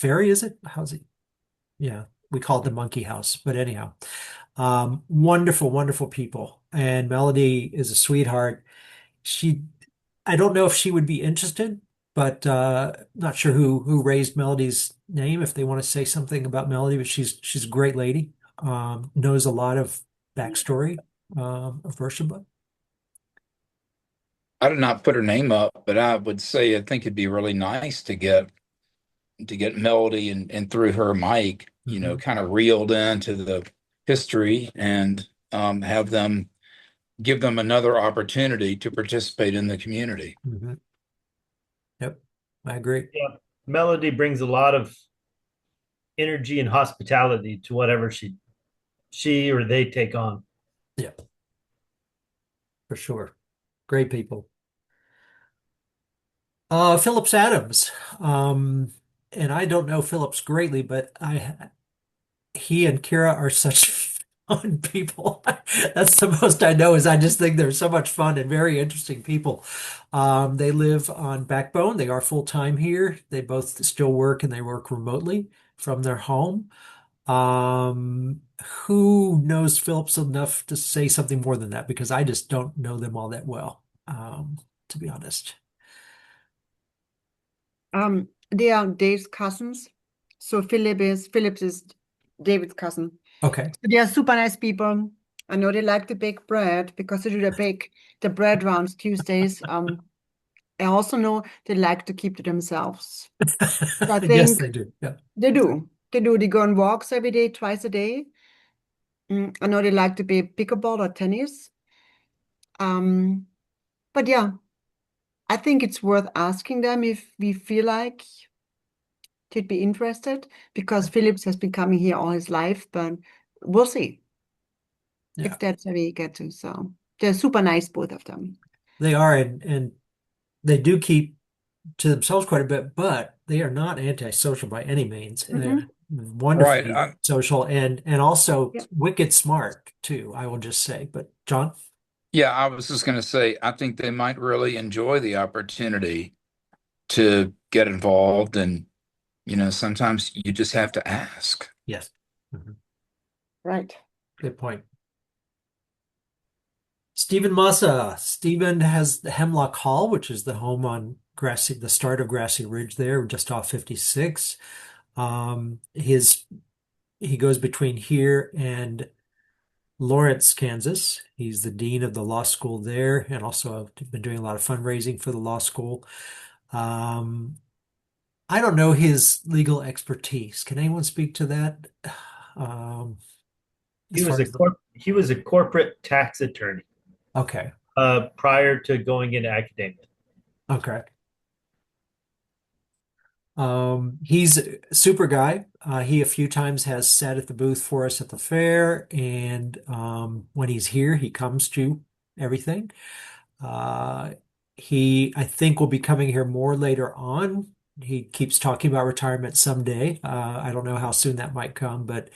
is it? How's it? Yeah, we call it the Monkey House. But anyhow, wonderful, wonderful people. And Melody is a sweetheart. She, I don't know if she would be interested, but not sure who raised Melody's name, if they want to say something about Melody, but she's a great lady. Knows a lot of backstory of Beersheba. I did not put her name up, but I would say I think it'd be really nice to get Melody and through her Mike, Mhm. kind of reeled into the history and have them give them another opportunity to participate in the community. Mhm. Yep, I agree. Yeah. Melody brings a lot of energy and hospitality to whatever she or they take on. Yeah, for sure. Great people. Phillips Adams. Um, and I don't know Phillips greatly, but he and Kira are such fun people. That's the most I know is I just think they're so much fun and very interesting people. They live on Backbone. They are full time here. They both still work and they work remotely from their home. Who knows Phillips enough to say something more than that? Because I just don't know them all that well, to be honest. They are Dave's cousins. So Phillips is David's cousin. Okay. So they are super nice people. I know they like to bake bread because they do the bread rounds Tuesdays. I also know they like to keep to themselves. So I Yes, think they do. Yeah. they do. They do. They go on walks every day, twice a day. I know they like to play pickleball or tennis. Um, but yeah, I think it's worth asking them if we feel like they'd be interested because Phillips has been coming here all his life, but we'll see Yeah. if that's where we get to. So they're super nice, both of them. They are, and they do keep to themselves quite a bit, but they are not antisocial by any means. They're Mhm. Right. wonderfully social and also Yeah. wicked smart too, I will just say. But John? Yeah, I was just going to say, I think they might really enjoy the opportunity to get involved. And, sometimes you just have to ask. Yes. Mhm. Right. Good point. Stephen Massa. Stephen has the Hemlock Hall, which is the home on the start of Grassy Ridge there, just off 56. He goes between here and Lawrence, Kansas. He's the dean of the law school there, and also I've been doing a lot of fundraising for the law school. Um, I don't know his legal expertise. Can anyone speak to that? Um, as far as He was a corporate tax attorney okay, prior to going into academia. okay. He's a super guy. He a few times has sat at the booth for us at the fair, and when he's here, he comes to everything. Uh, I think, will be coming here more later on. He keeps talking about retirement someday. I don't know how soon that might come, but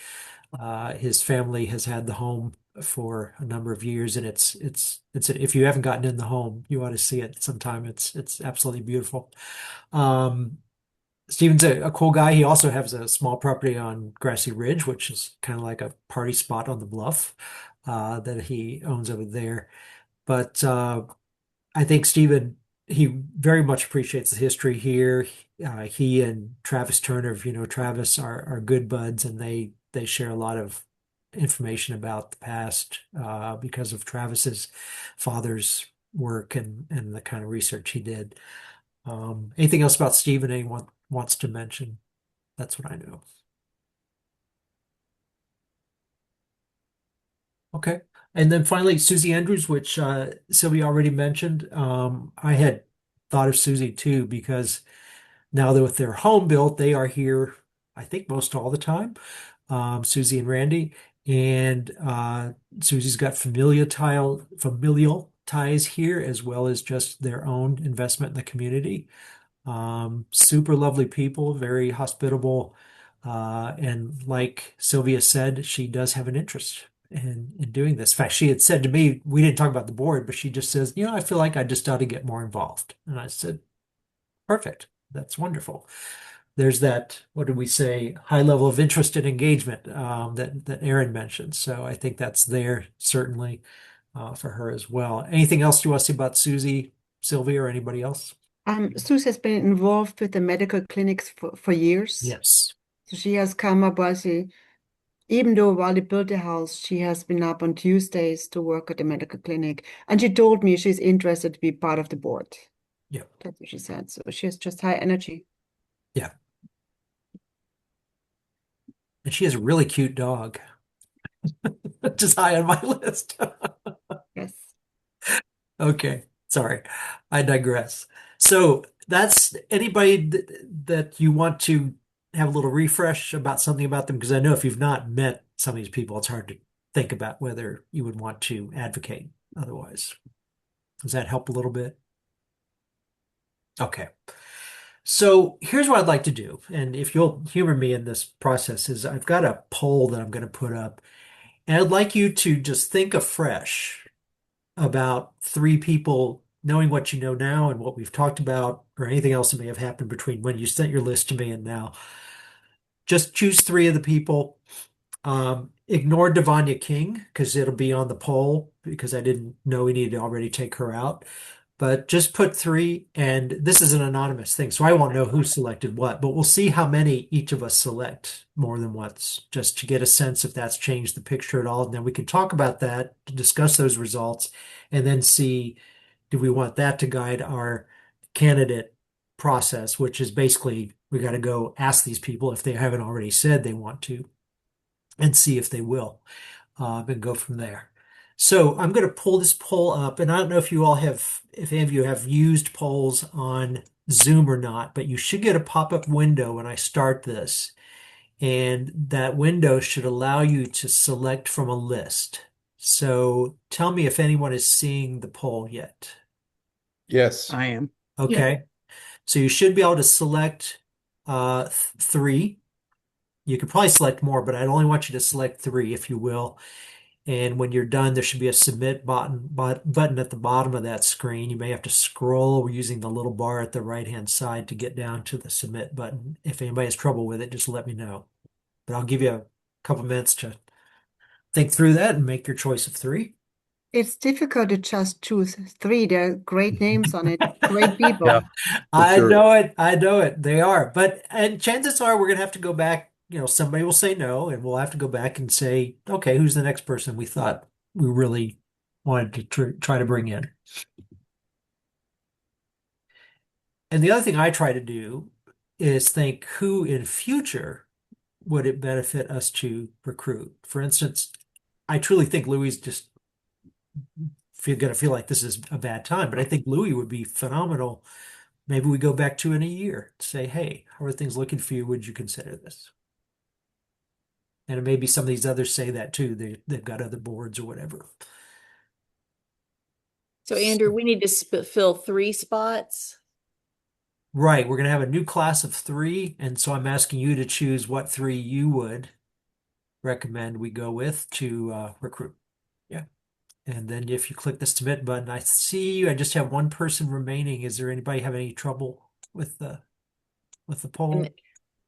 his family has had the home for a number of years, and if you haven't gotten in the home, you ought to see it sometime. It's absolutely beautiful. Um, Steven's a cool guy. He also has a small property on Grassy Ridge, which is kind of like a party spot on the bluff that he owns over there. But I think Steven, he very much appreciates the history here. He and Travis Turner, if you know Travis, are good buds, and they share a lot of information about the past because of Travis's father's work and the kind of research he did. Anything else about Steven anyone wants to mention? That's what I know. Okay. And then finally, Susie Andrews, which Sylvia already mentioned. I had thought of Susie too, because now that with their home built, they are here, I think, most all the time. Susie and Randy. And Susie's got familial ties here, as well as just their own investment in the community. Super lovely people, very hospitable. And like Sylvia said, she does have an interest in doing this. In fact, she had said to me, we didn't talk about the board, but she just says, I feel like I just ought to get more involved. And I said, perfect. That's wonderful. There's that, what did we say, high level of interest and engagement that Erin mentioned. So I think that's there certainly for her as well. Anything else you want to say about Susie, Sylvia, or anybody else? Suze has been involved with the medical clinics for years. Yes. So she has come up even though while they built the house, she has been up on Tuesdays to work at the medical clinic. And she told me she's interested to be part of the board. Yeah. That's what she said. So she has just high energy. Yeah. And she has a really cute dog, which is high on my list. Yes. Okay, sorry, I digress. So that's anybody that you want to have a little refresh about something about them, because I know if you've not met some of these people, it's hard to think about whether you would want to advocate otherwise. Does that help a little bit? Okay. So here's what I'd like to do, and if you'll humor me in this process, is I've got a poll that I'm going to put up, and I'd like you to just think afresh about three people, knowing what you know now and what we've talked about, or anything else that may have happened between when you sent your list to me and now. Just choose three of the people. Ignore Devanya King because it'll be on the poll because I didn't know we needed to already take her out. But just put three, and this is an anonymous thing, so I won't know who selected what, but we'll see how many each of us select more than once, just to get a sense if that's changed the picture at all. And then we can talk about that, to discuss those results, and then see, do we want that to guide our candidate process, which is basically we got to go ask these people if they haven't already said they want to, and see if they will, and go from there. So I'm going to pull this poll up, and I don't know if you all have, if any of you have used polls on Zoom or not, but you should get a pop-up window when I start this, and that window should allow you to select from a list. So tell me if anyone is seeing the poll yet. Yes. I am. Okay. So you should be able to select three. You could probably select more, but I'd only want you to select three, if you will. And when you're done, there should be a submit button at the bottom of that screen. You may have to scroll using the little bar at the right-hand side to get down to the submit button. If anybody has trouble with it, just let me know. But I'll give you a couple minutes to think through that and make your choice of three. It's difficult to just choose three. There are great names on it, great people. Yeah. I sure. know it. I know it. They are. But, and chances are we're going to have to go back. Somebody will say no, and we'll have to go back and say, okay, who's the next person we thought we really wanted to try to bring in? And the other thing I try to do is think, who in future would it benefit us to recruit? For instance, I truly think Louis just going to feel like this is a bad time, but I think Louis would be phenomenal maybe we go back to in a year, say, hey, how are things looking for you? Would you consider this? And maybe some of these others say that too. They've got other boards or whatever. So Andrew, we need to fill 3 spots. Right, we're going to have a new class of 3, and so I'm asking you to choose what 3 you would recommend we go with to recruit. Yeah. And then if you click the submit button, I see I just have one person remaining. Is there anybody have any trouble with the poll? And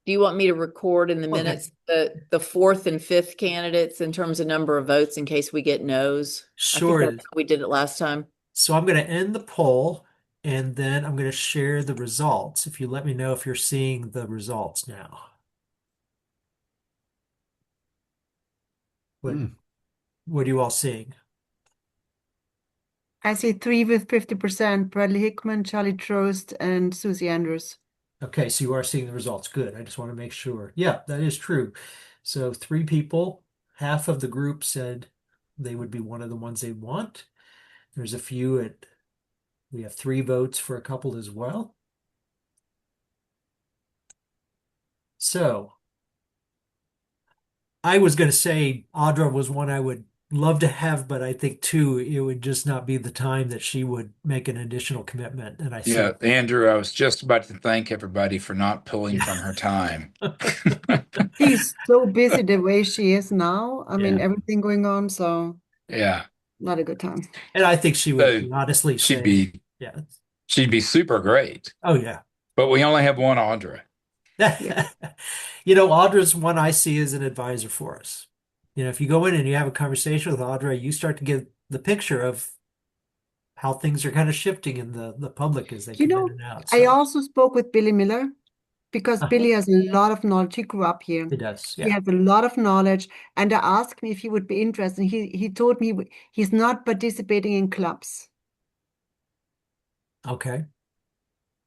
do you want me to record in the Okay. minutes the 4th and 5th candidates in terms of number of votes in case we get no's? I think Sure. that's how we did it last time. So I'm going to end the poll and then I'm going to share the results. If you let me know if you're seeing the results now. What, Mm. what are you all seeing? I see 3 with 50%, Bradley Hickman, Charlie Trost, and Susie Andrews. Okay, so you are seeing the results. Good. I just want to make sure. Yeah, that is true. So 3 people, half of the group said they would be one of the ones they want. There's a few we have 3 votes for a couple as well. So I was going to say Audra was one I would love to have, but I think too, it would just not be the time that she would make an additional commitment. And I see. Yeah, Andrew, I was just about to thank everybody for not pulling from her time. She's so busy the way she is now. I mean, Yeah. everything going on, so Yeah. not a good time. And I think she would So honestly she'd say, be yeah. she'd be super great. Oh, yeah. But we only have one Audra. You know, Audra's one I see as an advisor for us. You know, if you go in and you have a conversation with Audra, you start to get the picture of how things are kind of shifting in the public as they You come in know, and out. I So also spoke with Billy Miller because Billy has a lot of knowledge. He grew up here. it does. He Yeah. has a lot of knowledge, and I asked him if he would be interested. He told me he's not participating in clubs, Okay.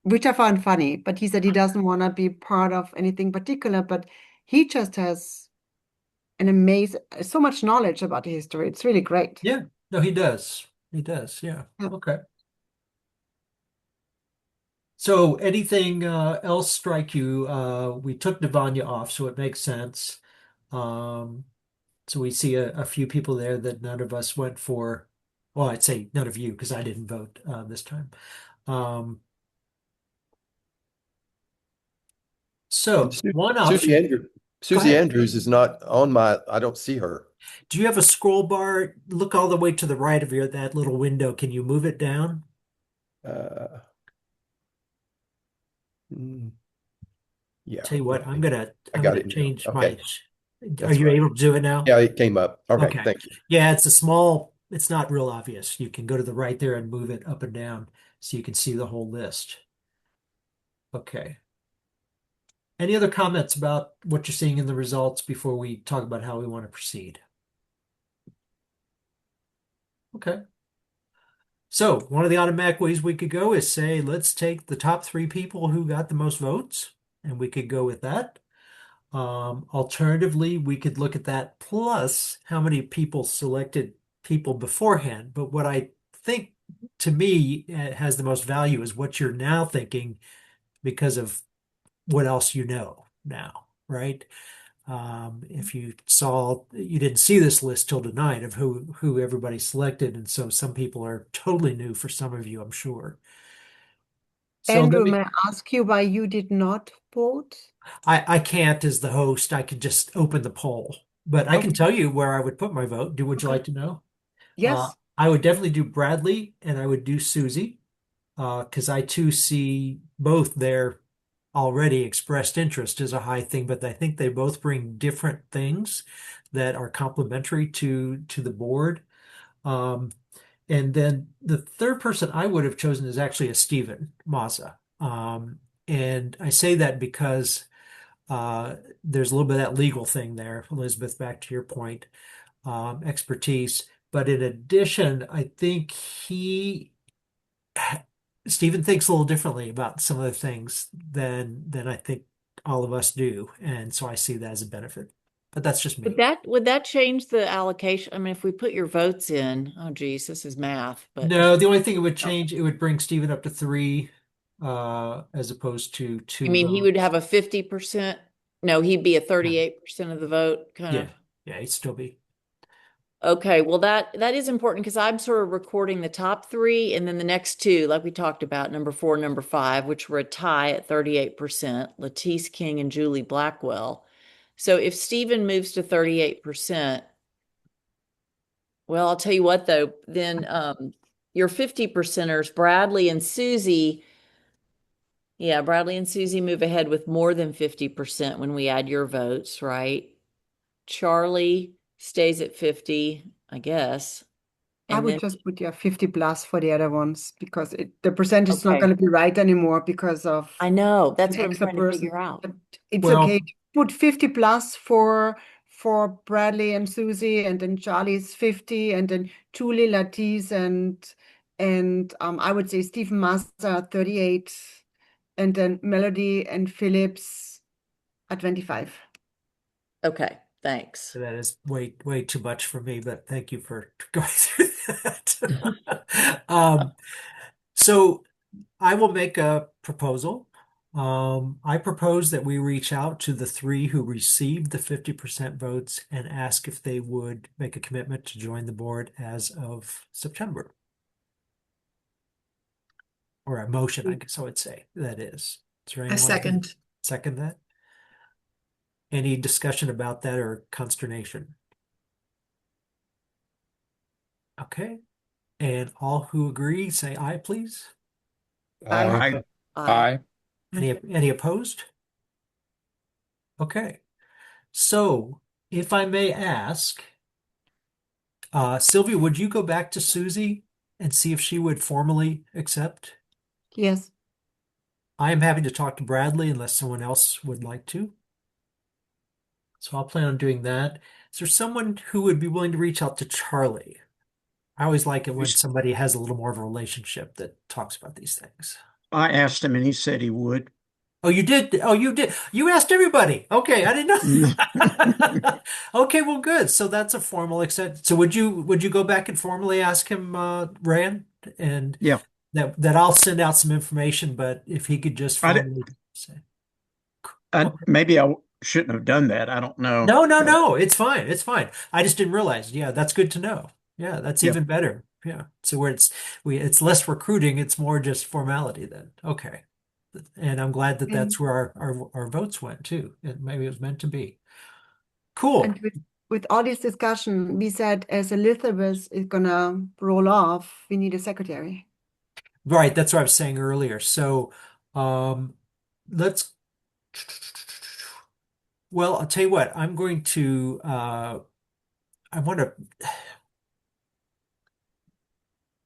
which I found funny, but he said he doesn't want to be part of anything particular, but he just has an amazing, so much knowledge about the history. It's really great. Yeah. No, he does. He does. Yeah. Yeah. Okay. So anything else strike you? We took Devanya off, so it makes sense. Um, so we see a few people there that none of us went for. Well, I'd say none of you because I didn't vote this time. Um, so And one Susie option. Andrews, Go Susie ahead. Andrews is not on my, I don't see her. Do you have a scroll bar? Look all the way to the right of that little window. Can you move it down? Uh, mm, yeah, Tell you what, okay. I I'm got gonna it now. change my. Okay, Are that's you right. able to do it now? Yeah, it came up. Okay, Okay. thank you. Yeah, it's not real obvious. You can go to the right there and move it up and down so you can see the whole list. Okay. Any other comments about what you're seeing in the results before we talk about how we want to proceed? Okay. So one of the automatic ways we could go is say, let's take the top 3 people who got the most votes, and we could go with that. Alternatively, we could look at that plus how many people selected people beforehand. But what I think to me has the most value is what you're now thinking because of what else you know now, right? If you didn't see this list till tonight of who everybody selected, and so some people are totally new for some of you, I'm sure. So let Andrew, me. may I ask you why you did not vote? I can't as the host. I could just open the poll, but I can Okay. tell you where I would put my vote. Would you Okay. like to know? Yes. I would definitely do Bradley and I would do Susie, because I too see both their already expressed interest as a high thing, but I think they both bring different things that are complementary to the board. Um, and then the third person I would have chosen is actually a Stephen Mazza. And I say that because there's a little bit of that legal thing there, Elizabeth, back to your point, expertise. But in addition, I think Stephen thinks a little differently about some of the things than I think all of us do. And so I see that as a benefit. But that's just me. Would that change the allocation? I mean, if we put your votes in, oh geez, this is math, but No, the only thing it would change, it would bring Stephen up to 3. as opposed to You two mean he would votes. have a 50%? No, he'd be a 38% of the vote, kind of. Yeah, he'd still be. Okay, well that is important because I'm sort of recording the top three and then the next two, like we talked about, number 4, number 5, which were a tie at 38%, Lattice King and Julie Blackwell. So if Stephen moves to 38%, well, I'll tell you what though, then your 50 percenters, Bradley and Susie, yeah, Bradley and Susie move ahead with more than 50% when we add your votes, right? Charlie stays at 50, I guess. I And would then, just put 50 plus for the other ones because the percentage is not okay, going to be right anymore because of I know, that's an what I'm extra trying to person. figure out. But it's okay Well, to put 50 plus for Bradley and Susie, and then Charlie's 50, and then Julie, Lattice, and I would say Stephen Master 38, and then Melody and Phillips at 25. Okay, thanks. that is way too much for me, but thank you for going through that. So I will make a proposal. I propose that we reach out to the three who received the 50% votes and ask if they would make a commitment to join the board as of September. Or a motion, I guess I would say, that is. Is there I anyone who second. second that? Any discussion about that or consternation? Okay. And all who agree, say aye, please. Aye. Aye. Any opposed? Okay. So if I may ask, Sylvia, would you go back to Susie and see if she would formally accept? Yes. I am happy to talk to Bradley unless someone else would like to. So I'll plan on doing that. Is there someone who would be willing to reach out to Charlie? I always like it when somebody has a little more of a relationship that talks about these things. I asked him and he said he would. Oh, you did? Oh, you did. You asked everybody. Okay, I didn't know. Okay, well, good. So that's a formal accept. So would you go back and formally ask him, Rand, and Yeah, that I'll send out some information, but if he could just I, di- formally say, okay. maybe I shouldn't have done that. I don't know. No, no, no, it's fine. It's fine. I just didn't realize. Yeah, that's good to know. Yeah, that's Yeah. even better. Yeah. So where it's less recruiting, it's more just formality then. Okay. And I'm glad that And that's where our votes went too. Maybe it was meant to be. Cool. and with all this discussion, we said as Elizabeth is gonna roll off, we need a secretary. Right, that's what I was saying earlier. So let's well, I'll tell you what, I'm going to I want to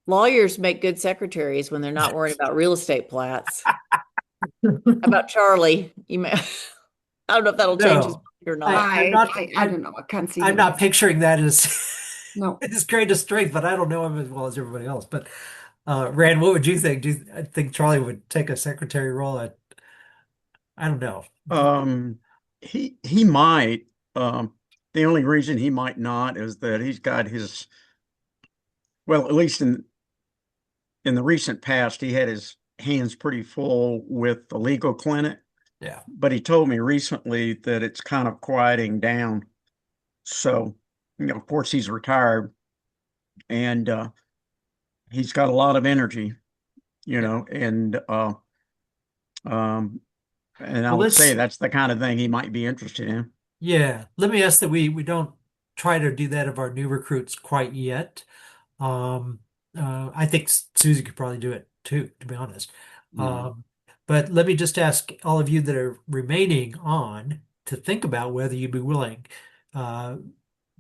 Lawyers make good secretaries when they're not worried about real estate plats. How about Charlie? You may, I don't know if that'll change his no. mind or not. I'm not I don't know. I can't see I'm him. not picturing that as No. his greatest strength, but I don't know him as well as everybody else. But Rand, what would you think? I think Charlie would take a secretary role? I don't know. Um, he might. The only reason he might not is that he's got his, well, at least in the recent past, he had his hands pretty full with the legal clinic. Yeah. But he told me recently that it's kind of quieting down. So, of course, he's retired and he's got a lot of energy, Yeah. um, and I Well, would say let's that's the kind of thing he might be interested in. yeah. Let me ask that we don't try to do that of our new recruits quite yet. Um, I think Susie could probably do it too, to be honest. Mm. Um, but let me just ask all of you that are remaining on to think about whether you'd be willing. Uh,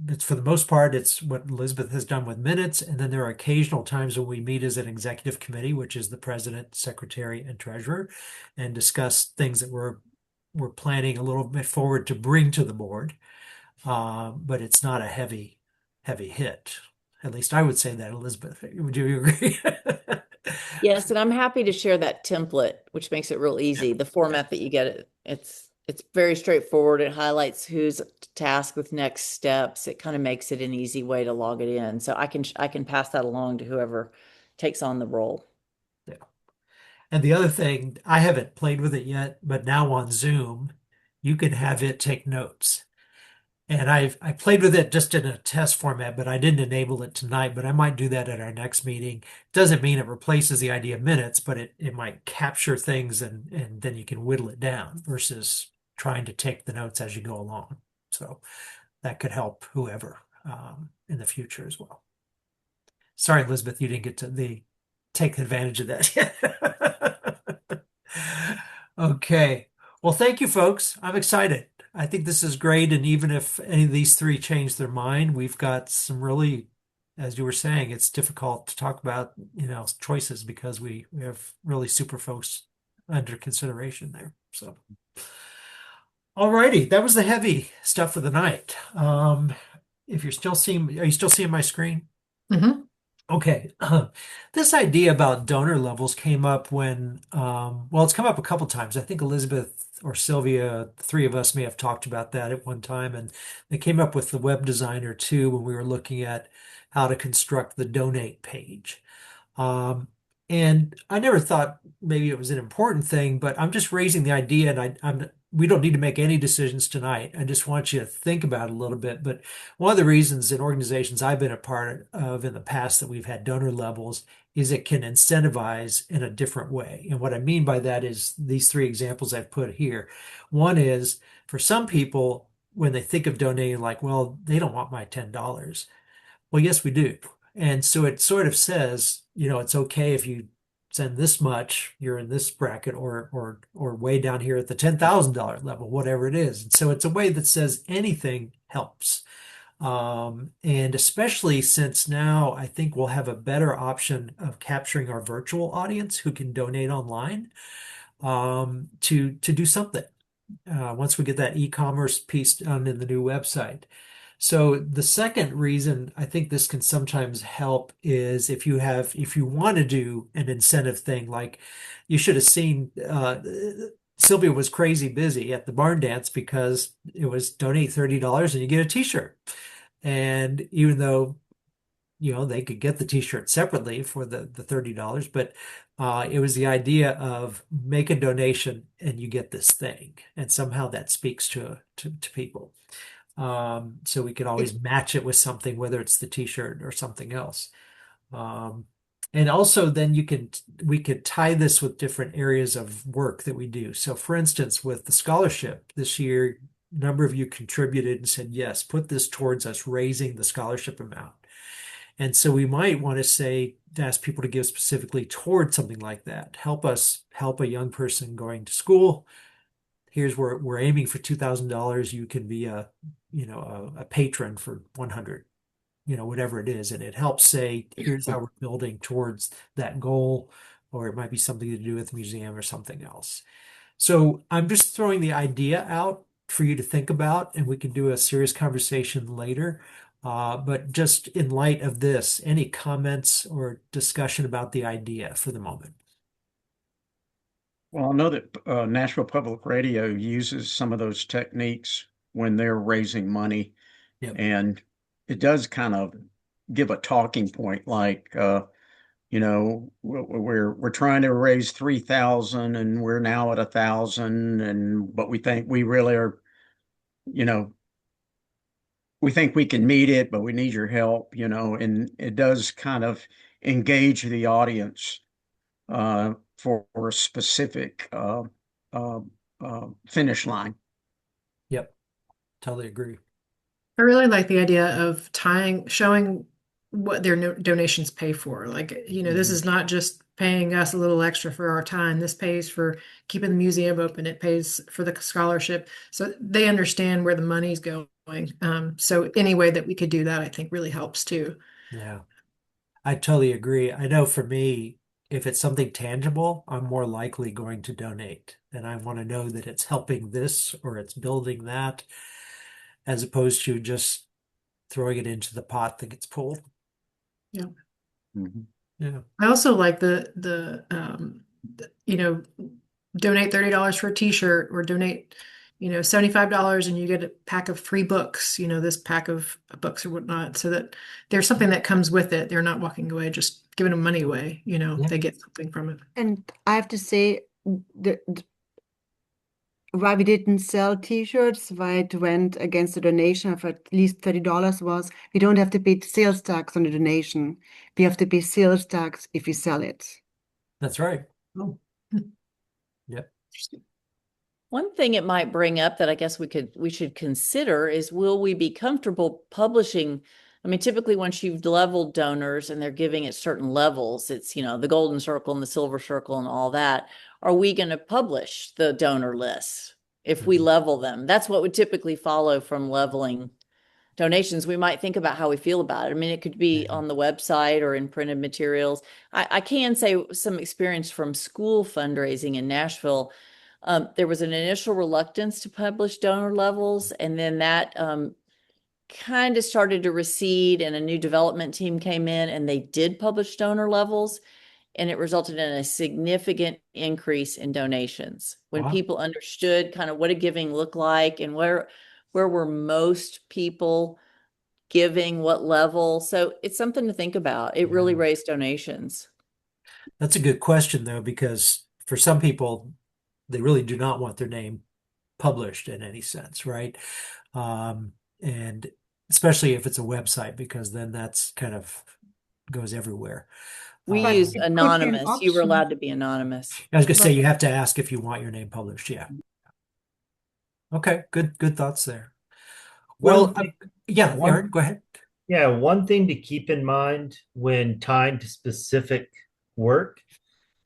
it's for the most part, it's what Elizabeth has done with minutes, and then there are occasional times when we meet as an executive committee, which is the president, secretary, and treasurer, and discuss things that we're planning a little bit forward to bring to the board. But it's not a heavy hit. At least I would say that, Elizabeth. Would you agree? Yes, and I'm happy to share that template, which makes it real easy. The format that you get it, it's very straightforward. It highlights who's tasked with next steps. It kind of makes it an easy way to log it in. So I can pass that along to whoever takes on the role. Yeah. And the other thing, I haven't played with it yet, but now on Zoom, you can have it take notes. And I played with it just in a test format, but I didn't enable it tonight. But I might do that at our next meeting. Doesn't mean it replaces the idea of minutes, but it might capture things and then you can whittle it down versus trying to take the notes as you go along. So that could help whoever in the future as well. Sorry, Elizabeth, you didn't get to take advantage of that yet. Okay. Well, thank you, folks. I'm excited. I think this is great. And even if any of these three change their mind, we've got some really, as you were saying, it's difficult to talk about, choices because we have really super folks under consideration there. So, all righty. That was the heavy stuff for the night. If you're still seeing, are you still seeing my screen? Hmm. Okay. This idea about donor levels came up when, well, it's come up a couple times. I think Elizabeth or Sylvia, the three of us may have talked about that at one time. And they came up with the web designer too when we were looking at how to construct the donate page. Um, and I never thought maybe it was an important thing, but I'm just raising the idea, and we don't need to make any decisions tonight. I just want you to think about it a little bit. But one of the reasons in organizations I've been a part of in the past that we've had donor levels is it can incentivize in a different way. And what I mean by that is these three examples I've put here. One is for some people, when they think of donating, like, well, they don't want my $10. Well, yes, we do. And so it sort of says, it's okay if you send this much, you're in this bracket or way down here at the $10,000 level, whatever it is. And so it's a way that says anything helps. And especially since now I think we'll have a better option of capturing our virtual audience who can donate online to do something once we get that e-commerce piece done in the new website. So the second reason I think this can sometimes help is if you want to do an incentive thing, like you should have seen Sylvia was crazy busy at the barn dance because it was donate $30 and you get a t-shirt. And even though they could get the t-shirt separately for the $30, but it was the idea of make a donation and you get this thing. And somehow that speaks to people. So we could always match it with something, whether it's the t-shirt or something else. Um, and also then we could tie this with different areas of work that we do. So for instance, with the scholarship this year, a number of you contributed and said, yes, put this towards us raising the scholarship amount. And so we might want to say, to ask people to give specifically towards something like that. Help us help a young person going to school. Here's where we're aiming for $2,000. You can be a patron for 100, whatever it is. And it helps say, here's how we're building towards that goal, or it might be something to do with the museum or something else. So I'm just throwing the idea out for you to think about, and we can do a serious conversation later. But just in light of this, any comments or discussion about the idea for the moment? Well, I know that Nashville Public Radio uses some of those techniques when they're raising money, Yep. and it does kind of give a talking point, like we're trying to raise 3,000 and we're now at 1,000, and but we think we really are, you know, we think we can meet it, but we need your help, and it does kind of engage the audience for a specific uh, finish line. Yep. Totally agree. I really like the idea of showing what their donations pay for. Like, this is not just paying us a little extra for our time. This pays for keeping the museum open. It pays for the scholarship. So they understand where the money's going. So any way that we could do that, I think really helps too. Yeah. I totally agree. I know for me, if it's something tangible, I'm more likely going to donate. And I want to know that it's helping this or it's building that, as opposed to just throwing it into the pot that gets pulled. Yeah. Mhm. Yeah. I also like donate $30 for a t-shirt or donate, $75 and you get a pack of free books, this pack of books or whatnot, so that there's something that comes with it. They're not walking away just giving them money away, Yeah. they get something from it. And I have to say, why we didn't sell t-shirts, why it went against the donation of at least $30 was we don't have to pay sales tax on the donation. We have to pay sales tax if we sell it. That's right. Oh. Yep. One thing it might bring up that I guess we should consider is, will we be comfortable publishing? I mean, typically once you've leveled donors and they're giving at certain levels, it's, the golden circle and the silver circle and all that. Are we going to publish the donor lists if we level them? That's what would typically follow from leveling donations. We might think about how we feel about it. I mean, it could be on the website or in printed materials. I can say some experience from school fundraising in Nashville. There was an initial reluctance to publish donor levels, and then that kind of started to recede, and a new development team came in and they did publish donor levels, and it resulted in a significant increase in donations when Wow. people understood kind of what a giving looked like and where were most people giving, what level. So it's something to think about. It really Yeah. raised donations. That's a good question, though, because for some people, they really do not want their name published in any sense, right? And especially if it's a website, because then that's kind of goes everywhere. We But use it could be an anonymous. You were option. allowed to be anonymous. I was going to say But you have to ask if you want your name published. Yeah. Okay. Good thoughts there. One Well, thing, yeah, one Aaron, go ahead. Yeah, one thing to keep in mind when tying to specific work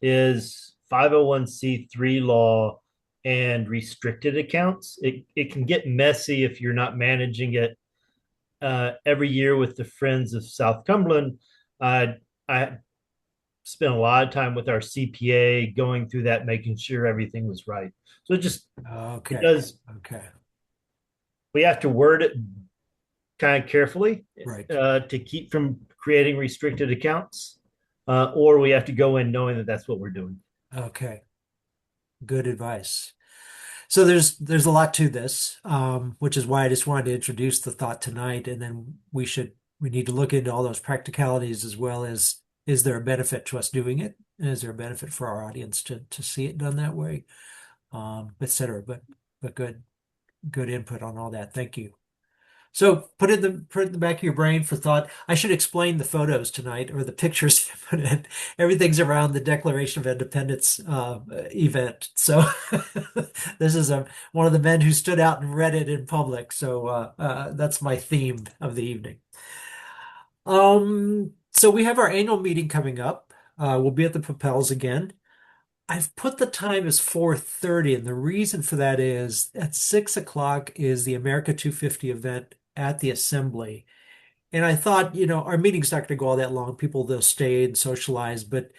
is 501(c)(3) law and restricted accounts. It can get messy if you're not managing it. Every year with the Friends of South Cumberland, I spent a lot of time with our CPA going through that, making sure everything was right. So it Okay. does, Okay. we have to word it kind of carefully Right. to keep from creating restricted accounts, or we have to go in knowing that that's what we're doing. Okay. Good advice. So there's a lot to this, which is why I just wanted to introduce the thought tonight, and then we need to look into all those practicalities as well as, is there a benefit to us doing it? And is there a benefit for our audience to see it done that way? Et cetera. But good input on all that. Thank you. So put it in the back of your brain for thought. I should explain the photos tonight, or the pictures. Everything's around the Declaration of Independence event. So this is one of the men who stood out and read it in public. So that's my theme of the evening. So we have our annual meeting coming up. We'll be at the Propels again. I've put the time as 4:30, and the reason for that is at 6 o'clock is the America 250 event at the Assembly. And I thought, our meeting's not going to go all that long. People, they'll stay and socialize, but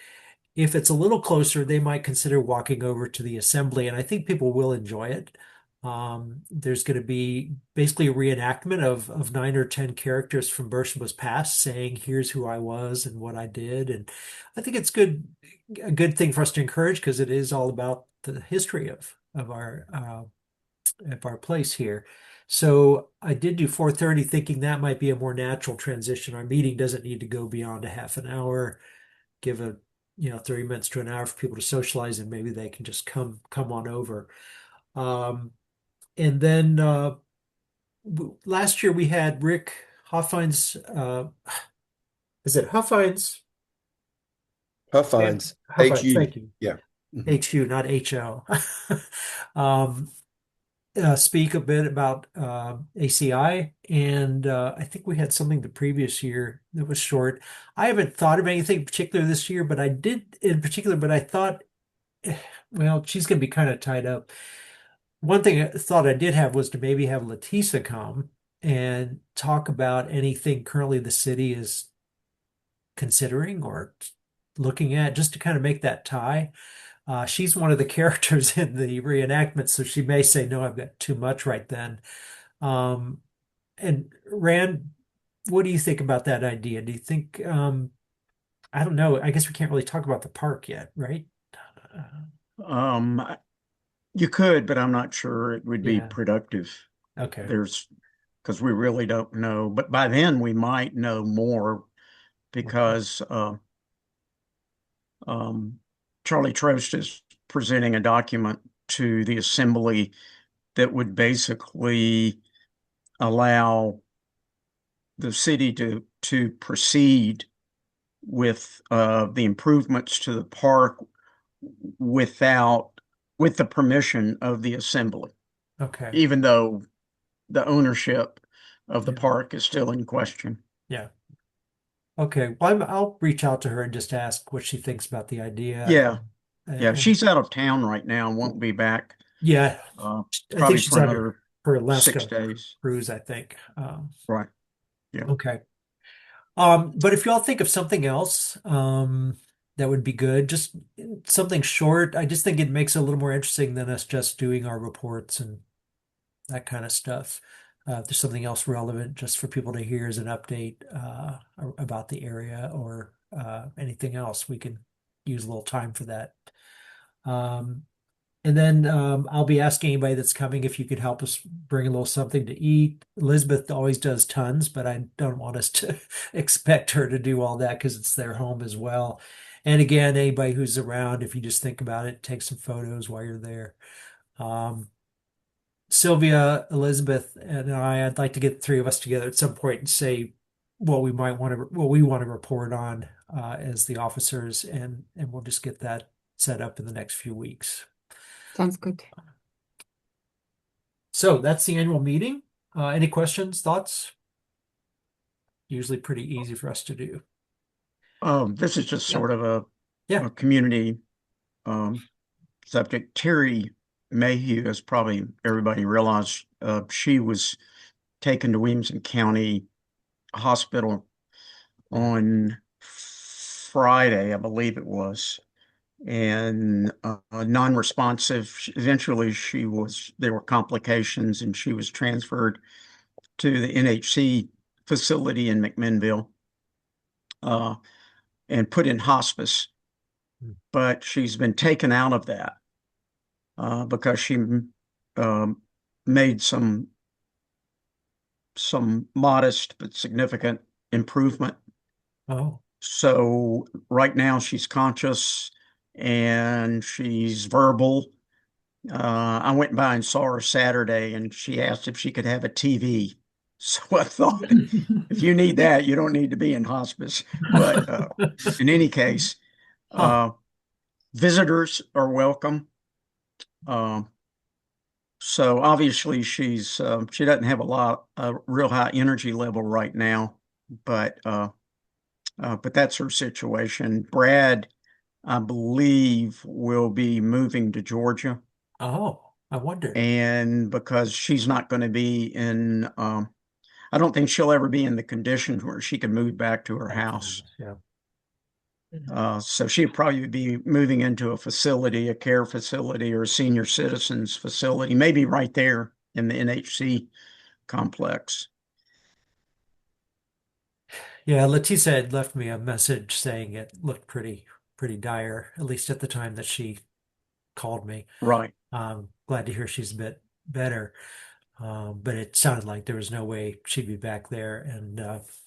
if it's a little closer, they might consider walking over to the Assembly, and I think people will enjoy it. There's going to be basically a reenactment of 9 or 10 characters from Bershaba's past saying, here's who I was and what I did. And I think it's a good thing for us to encourage, because it is all about the history of our place here. So I did do 4:30, thinking that might be a more natural transition. Our meeting doesn't need to go beyond a half an hour. Give 30 minutes to an hour for people to socialize, and maybe they can just come on over. And then last year we had Rick Hoffines. Is it Hoffines? Huffines, Hoffines, HU. thank you. Yeah. Mhm. HU, not HO. um, speak a bit about ACI, and I think we had something the previous year that was short. I haven't thought of anything in particular this year, but I did in particular, but I thought, well, she's going to be kind of tied up. One thing I thought I did have was to maybe have Letisa come and talk about anything currently the city is considering or looking at, just to kind of make that tie. She's one of the characters in the reenactment, so she may say, no, I've got too much right then. And Rand, what do you think about that idea? Do you think, I don't know, I guess we can't really talk about the park yet, right? You could, but I'm not sure it would be Yeah. productive. Okay. Because we really don't know. But by then we might know more, because Charlie Trost is presenting a document to the assembly that would basically allow the city to proceed with the improvements to the park with the permission of the assembly, Okay. even though the ownership of the Yeah. park is still in question. Yeah. Okay. Well, I'll reach out to her and just ask what she thinks about the idea. Yeah. Yeah, And she's out of town right now and won't be back yeah, I think probably she's for on another her 6 Alaska days. cruise, I think. Right. Yeah. Okay. But if y'all think of something else, that would be good, just something short. I just think it makes it a little more interesting than us just doing our reports and that kind of stuff. If there's something else relevant just for people to hear as an update about the area or anything else, we can use a little time for that. Um, and then I'll be asking anybody that's coming if you could help us bring a little something to eat. Elizabeth always does tons, but I don't want us to expect her to do all that because it's their home as well. And again, anybody who's around, if you just think about it, take some photos while you're there. Um, Sylvia, Elizabeth, and I'd like to get the three of us together at some point and say what we want to report on as the officers, and we'll just get that set up in the next few weeks. Sounds good. So that's the annual meeting. Any questions, thoughts? Usually pretty easy for us to do. This is just Yeah. sort of Yeah. a community subject. Terry Mayhew, as probably everybody realized, she was taken to Williamson County Hospital on Friday, I believe it was, and non-responsive. Eventually, there were complications, and she was transferred to the NHC facility in McMinnville and put in hospice. But she's been taken out of that because she made some modest but significant improvement. Oh, So right now she's conscious and she's verbal. I went by and saw her Saturday and she asked if she could have a TV. So I thought, if you need that, you don't need to be in hospice. But in any case, visitors are welcome. So obviously she doesn't have a real high energy level right now, but that's her situation. Brad, I believe, will be moving to Georgia, oh, I wonder. and because she's not going to be in, I don't think she'll ever be in the conditions where she can move back to her house. Yeah. So she'd probably be moving into a facility, a care facility or a senior citizens facility, maybe right there in the NHC complex. Yeah, Leticia had left me a message saying it looked pretty dire, at least at the time that she called me. Right. Glad to hear she's a bit better. But it sounded like there was no way she'd be back there. And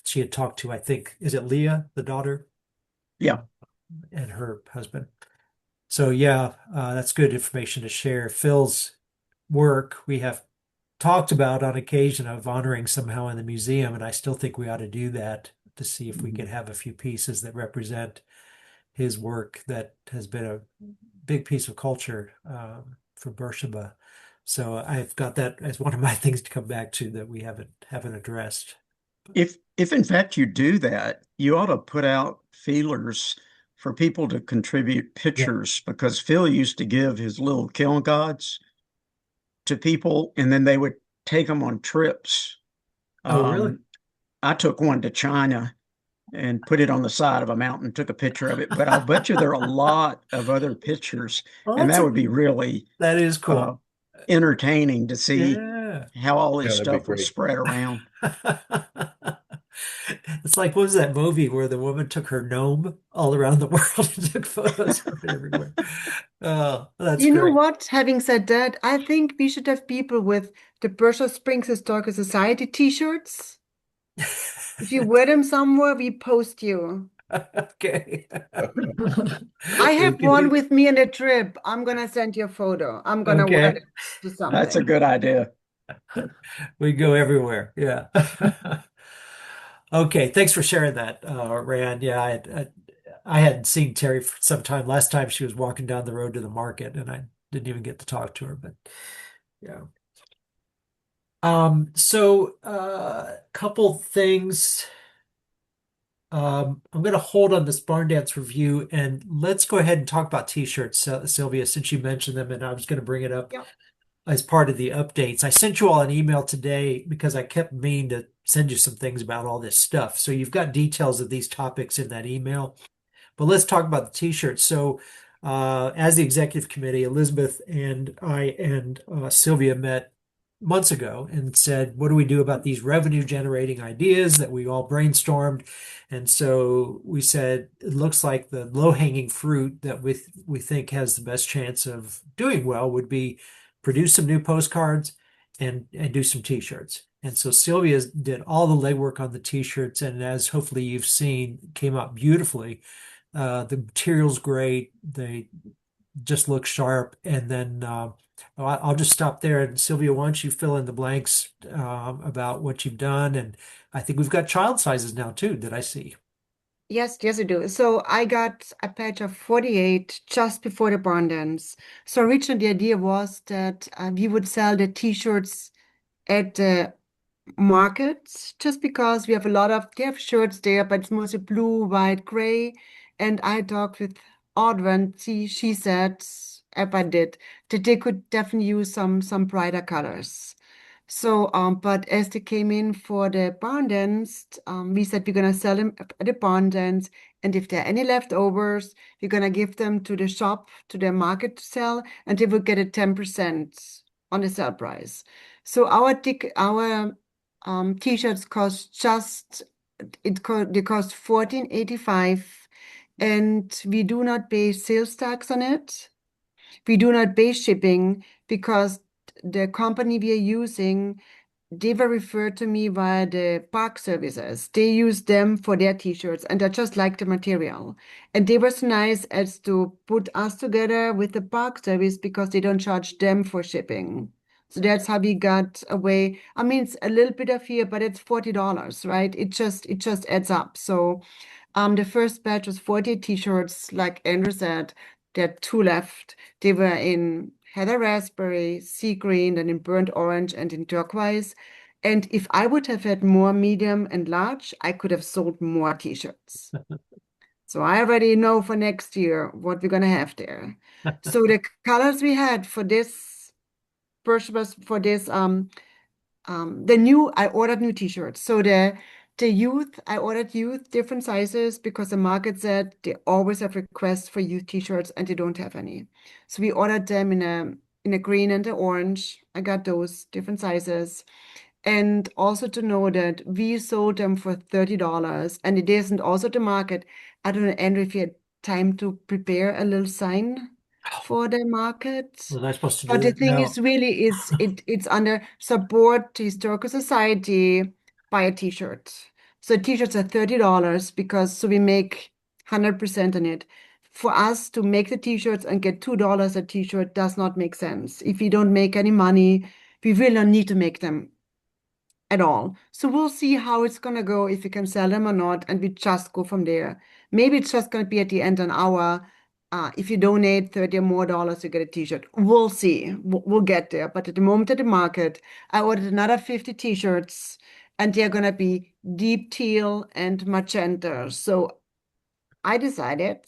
she had talked to, I think, is it Leah, the daughter? Yeah. And her husband. So yeah, that's good information to share. Phil's work we have talked about on occasion of honoring somehow in the museum, and I still think we ought to do that to see if we could have a few pieces that represent his work that has been a big piece of culture for Beersheba. So I've got that as one of my things to come back to that we haven't addressed. If in fact you do that, you ought to put out feelers for people to contribute pictures, because Phil used to give his little kiln gods to people and then they would take them on trips. Oh, really? I took one to China and put it on the side of a mountain, took a picture of it, but I'll bet you there are a lot of other pictures, Well, and that would be really that is cool. Entertaining to see Yeah. how all this that'd be stuff was great. spread around. It's like, what was that movie where the woman took her gnome all around the world and took photos of it everywhere? Oh, that's You know great. what? Having said that, I think we should have people with the Brussels Springs Historical Society t-shirts. If you wear them somewhere, we post you. Okay. I We have can one do- with me in a trip. I'm gonna send you a photo. I'm gonna wear Okay. it to That's a something. good idea. We go everywhere. Yeah. Okay. Thanks for sharing that, Rand. Yeah, I hadn't seen Terry for some time. Last time she was walking down the road to the market, and I didn't even get to talk to her. But yeah. Couple things. I'm going to hold on this barn dance review, and let's go ahead and talk about t-shirts, Sylvia, since you mentioned them, and I was going to bring it up Yeah. as part of the updates. I sent you all an email today because I kept meaning to send you some things about all this stuff. So you've got details of these topics in that email. But let's talk about the t-shirts. So, as the executive committee, Elizabeth and I and Sylvia met months ago and said, what do we do about these revenue generating ideas that we all brainstormed? And so we said, it looks like the low-hanging fruit that we think has the best chance of doing well would be produce some new postcards and do some t-shirts. And so Sylvia did all the legwork on the t-shirts, and as hopefully you've seen, came out beautifully. The material's great. They just look sharp. And then I'll just stop there. And Sylvia, why don't you fill in the blanks about what you've done? And I think we've got child sizes now too, that I see. Yes, yes, I do. So I got a patch of 48 just before the barn dance. So originally the idea was that we would sell the t-shirts at the markets just because we have a lot of they have shirts there, but it's mostly blue, white, gray. And I talked with Audra, and she said, if I did, that they could definitely use some brighter colors. So, but as they came in for the barn dance, we said we're gonna sell them at the barn dance, and if there are any leftovers, we're gonna give them to the shop, to the market to sell, and they will get a 10% on the sale price. So our t-shirts cost just they cost 14.85, and we do not pay sales tax on it. We do not pay shipping because the company we are using, they were referred to me via the park services. They use them for their t-shirts, and I just like the material. And they were so nice as to put us together with the park service because they don't charge them for shipping. So that's how we got away. I mean, it's a little bit of here, but it's $40, right? It just adds up. So the first batch was 40 t-shirts, like Andrew said. There are two left. They were in heather raspberry, sea green, and in burnt orange and in turquoise. And if I would have had more medium and large, I could have sold more t-shirts. So I already know for next year what we're gonna have there. So the colors we had for this purchase for this I ordered new t-shirts. So the youth, I ordered youth different sizes because the market said they always have requests for youth t-shirts and they don't have any. So we ordered them in a green and an orange. I got those different sizes. And also to know that we sold them for $30, and it isn't also the market. I don't know, Andrew, if you had time to prepare a little sign for the market. Was I supposed to do But the that? thing No. is really it's under support historical society, buy a t-shirt. So t-shirts are $30 because so we make 100% on it. For us to make the t-shirts and get $2 a t-shirt does not make sense. If we don't make any money, we will not need to make them at all. So we'll see how it's gonna go, if we can sell them or not, and we just go from there. Maybe it's just gonna be at the end an hour. If you donate 30 or more dollars, you get a t-shirt. We'll see. We'll get there. But at the moment at the market, I ordered another 50 t-shirts, and they're gonna be deep teal and magenta. So I decided,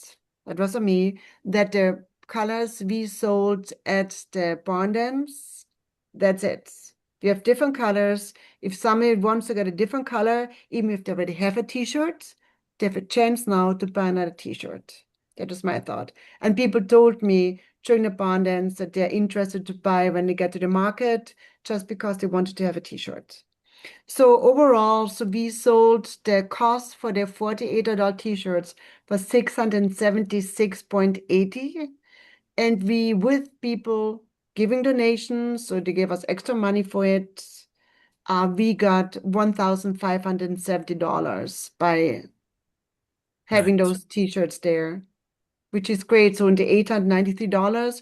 that was on me, that the colors we sold at the barn dance, that's it. We have different colors. If somebody wants to get a different color, even if they already have a t-shirt, they have a chance now to buy another t-shirt. That was my thought. And people told me during the barn dance that they're interested to buy when they get to the market just because they wanted to have a t-shirt. So overall, so we sold the cost for the $48 t-shirts was 676.80. And we, with people giving donations, so they gave us extra money for it, we got $1,570 by having Nice. those t-shirts there, which is great. So in the $893,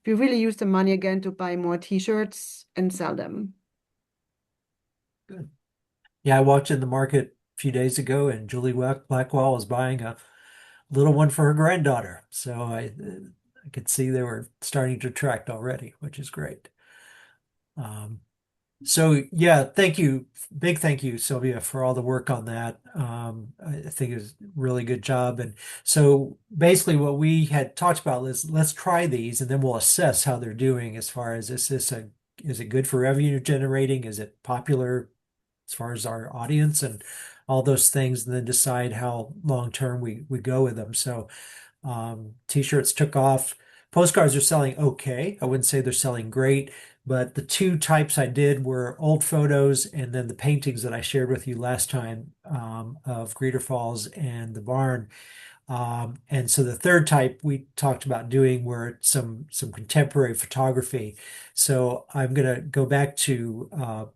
we really use the money again to buy more t-shirts and sell them. Good. Yeah, I walked in the market a few days ago and Julie Blackwell was buying a little one for her granddaughter. So I could see they were starting to attract already, which is great. Um, So yeah, thank you. Big thank you, Sylvia, for all the work on that. I think it was a really good job. And so basically what we had talked about is let's try these and then we'll assess how they're doing as far as is it good for revenue generating? Is it popular as far as our audience and all those things, and then decide how long term we go with them. So t-shirts took off. Postcards are selling okay. I wouldn't say they're selling great, but the two types I did were old photos and then the paintings that I shared with you last time of Greeter Falls and the barn. And so the third type we talked about doing were some contemporary photography. So I'm gonna go back to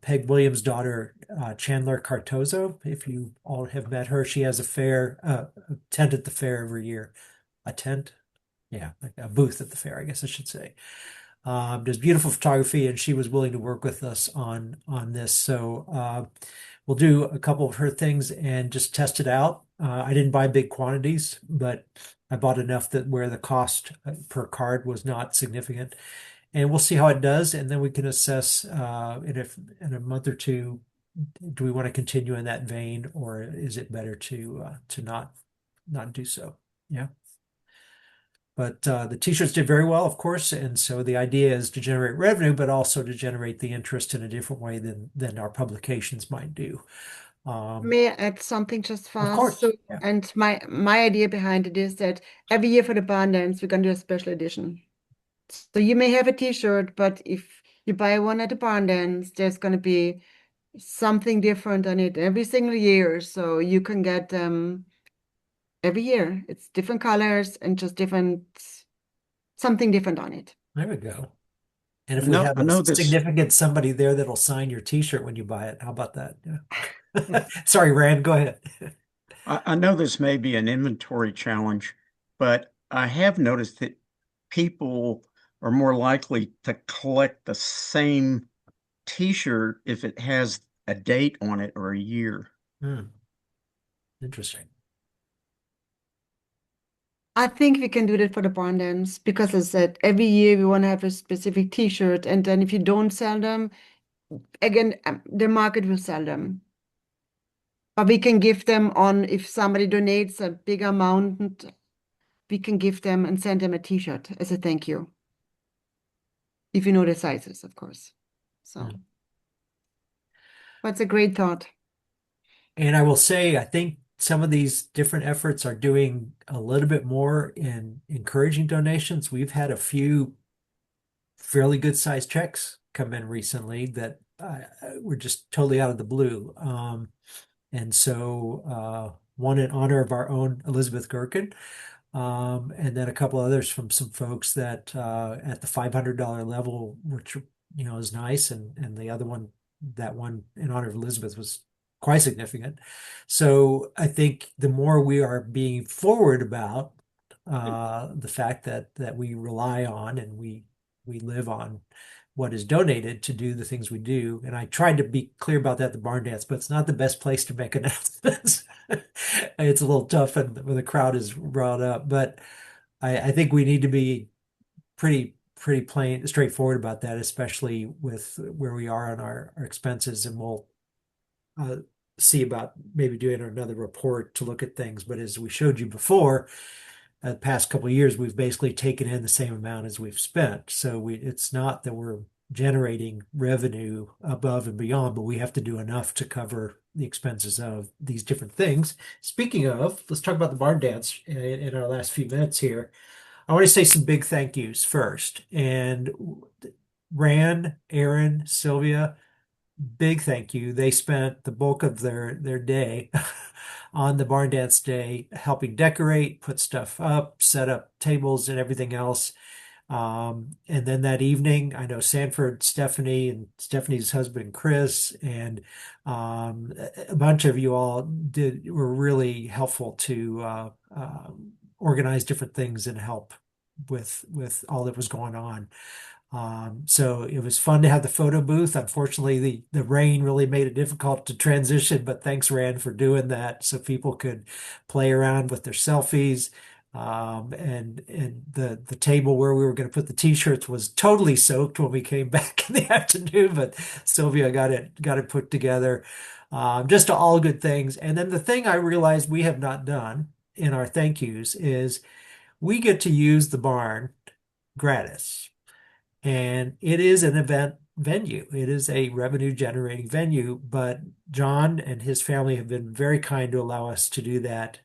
Peg Williams' daughter, Chandler Cartozo. If you all have met her, she has a tent at the fair every year. A tent? Yeah, like a booth at the fair, I guess I should say. Does beautiful photography, and she was willing to work with us on this. So we'll do a couple of her things and just test it out. I didn't buy big quantities, but I bought enough that where the cost per card was not significant, and we'll see how it does, and then we can assess in a month or two, do we want to continue in that vein, or is it better to not do so? Yeah. But the t-shirts did very well, of course, and so the idea is to generate revenue, but also to generate the interest in a different way than our publications might do. May I add something just Of fast? course, So, yeah. and my idea behind it is that every year for the barn dance, we're gonna do a special edition. So you may have a t-shirt, but if you buy one at the barn dance, there's gonna be something different on it every single year. So you can get them every year. It's different colors and just something different on it. There we go. And if we have I a know this. significant somebody there that'll sign your t-shirt when you buy it, how about that? Yeah. Sorry, Rand, go ahead. I know this may be an inventory challenge, but I have noticed that people are more likely to collect the same T-shirt if it has a date on it or a year. Hmm, interesting. I think we can do that for the barn dance because as I said, every year we want to have a specific t-shirt, and then if you don't sell them, again, the market will sell them. But we can give them on, if somebody donates a big amount, we can give them and send them a t-shirt as a thank you. If you know the sizes, of course. So, Hmm. that's a great thought. And I will say, I think some of these different efforts are doing a little bit more in encouraging donations. We've had a few fairly good sized checks come in recently that were just totally out of the blue. And so one in honor of our own Elizabeth Gherkin, and then a couple others from some folks that at the $500 level, which is nice, and the other one, that one in honor of Elizabeth, was quite significant. So I think the more we are being forward about the fact that we rely on and we live on what is donated to do the things we do. And I tried to be clear about that at the barn dance, but it's not the best place to make announcements. It's a little tough when the crowd is riled up, but I think we need to be pretty plain, straightforward about that, especially with where we are on our expenses. And we'll uh, see about maybe doing another report to look at things. But as we showed you before, the past couple of years, we've basically taken in the same amount as we've spent. So it's not that we're generating revenue above and beyond, but we have to do enough to cover the expenses of these different things. Speaking of, let's talk about the barn dance in our last few minutes here. I want to say some big thank yous first. And Ran, Aaron, Sylvia, big thank you. They spent the bulk of their day on the barn dance day helping decorate, put stuff up, set up tables and everything else. And then that evening, I know Sanford, Stephanie, and Stephanie's husband, Chris, and a bunch of you all were really helpful to organize different things and help with all that was going on. So it was fun to have the photo booth. Unfortunately, the rain really made it difficult to transition, but thanks, Rand, for doing that so people could play around with their selfies. And the table where we were going to put the t-shirts was totally soaked when we came back in the afternoon, but Sylvia got it put together. Just all good things. And then the thing I realized we have not done in our thank yous is we get to use the barn gratis. And it is an event venue. It is a revenue generating venue, but John and his family have been very kind to allow us to do that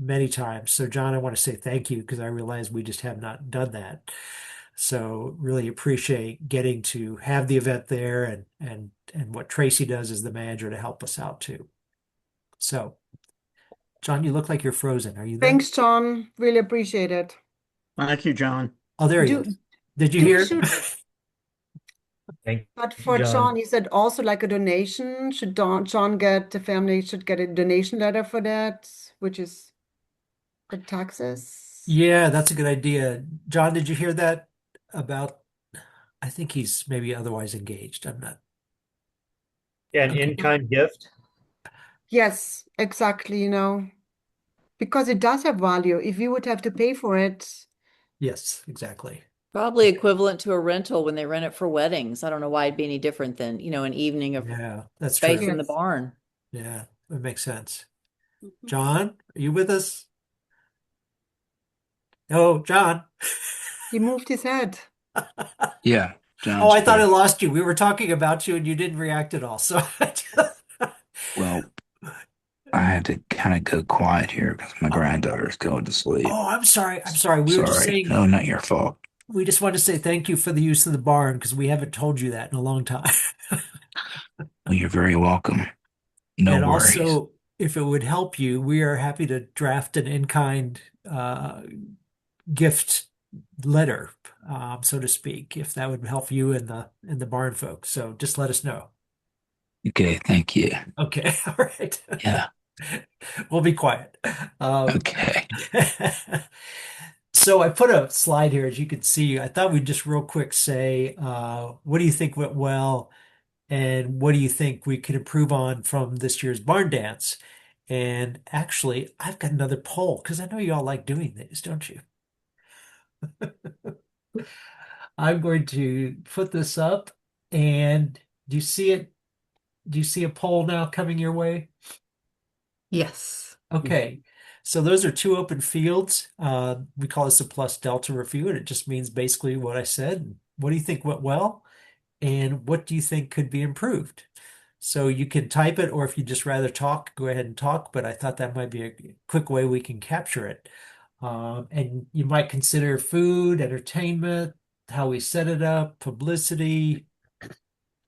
many times. So, John, I want to say thank you because I realize we just have not done that. So, really appreciate getting to have the event there and what Tracy does as the manager to help us out too. So, John, you look like you're frozen. Are you there? Thanks, John. Really appreciate it. Thank you, John. Oh, there he Do is. Did you do we hear? should, Thank but you, for John. John, is that also like a donation? Should John get, the family should get a donation letter for that, which is for taxes? Yeah, that's a good idea. John, did you hear that about, I think he's maybe otherwise engaged. I'm not. Yeah, an Okay. in-kind gift. Yes, exactly, because it does have value. If you would have to pay for it, Yes, exactly. Probably equivalent to a rental when they rent it for weddings. I don't know why it'd be any different than, an evening of Yeah, that's space true. in the yes. barn. Yeah, that makes sense. Mhm. John, are you with us? Oh, John. He moved his head. Yeah, Oh, John's I thought I here. lost you. We were talking about you and you didn't react at all. So Well, I had to kind of go quiet here because my Oh, granddaughter's going to sleep. I'm sorry. I'm sorry. We were just Sorry. saying, No, not your fault. we just wanted to say thank you for the use of the barn because we haven't told you that in a long time. Well, you're very welcome. No And worries. also, if it would help you, we are happy to draft an in-kind gift letter, so to speak, if that would help you and the barn folks. So just let us know. Okay, thank you. Okay, all right. Yeah, We'll be quiet. Um, okay. so I put a slide here, as you can see. I thought we'd just real quick say, what do you think went well? And what do you think we could improve on from this year's barn dance? And actually, I've got another poll because I know you all like doing these, don't you? I'm going to put this up and do you see it? Do you see a poll now coming your way? Yes. Okay. So those are two open fields. We call this a plus delta review, and it just means basically what I said. What do you think went well? And what do you think could be improved? So you can type it, or if you just rather talk, go ahead and talk. But I thought that might be a quick way we can capture it. And you might consider food, entertainment, how we set it up, publicity,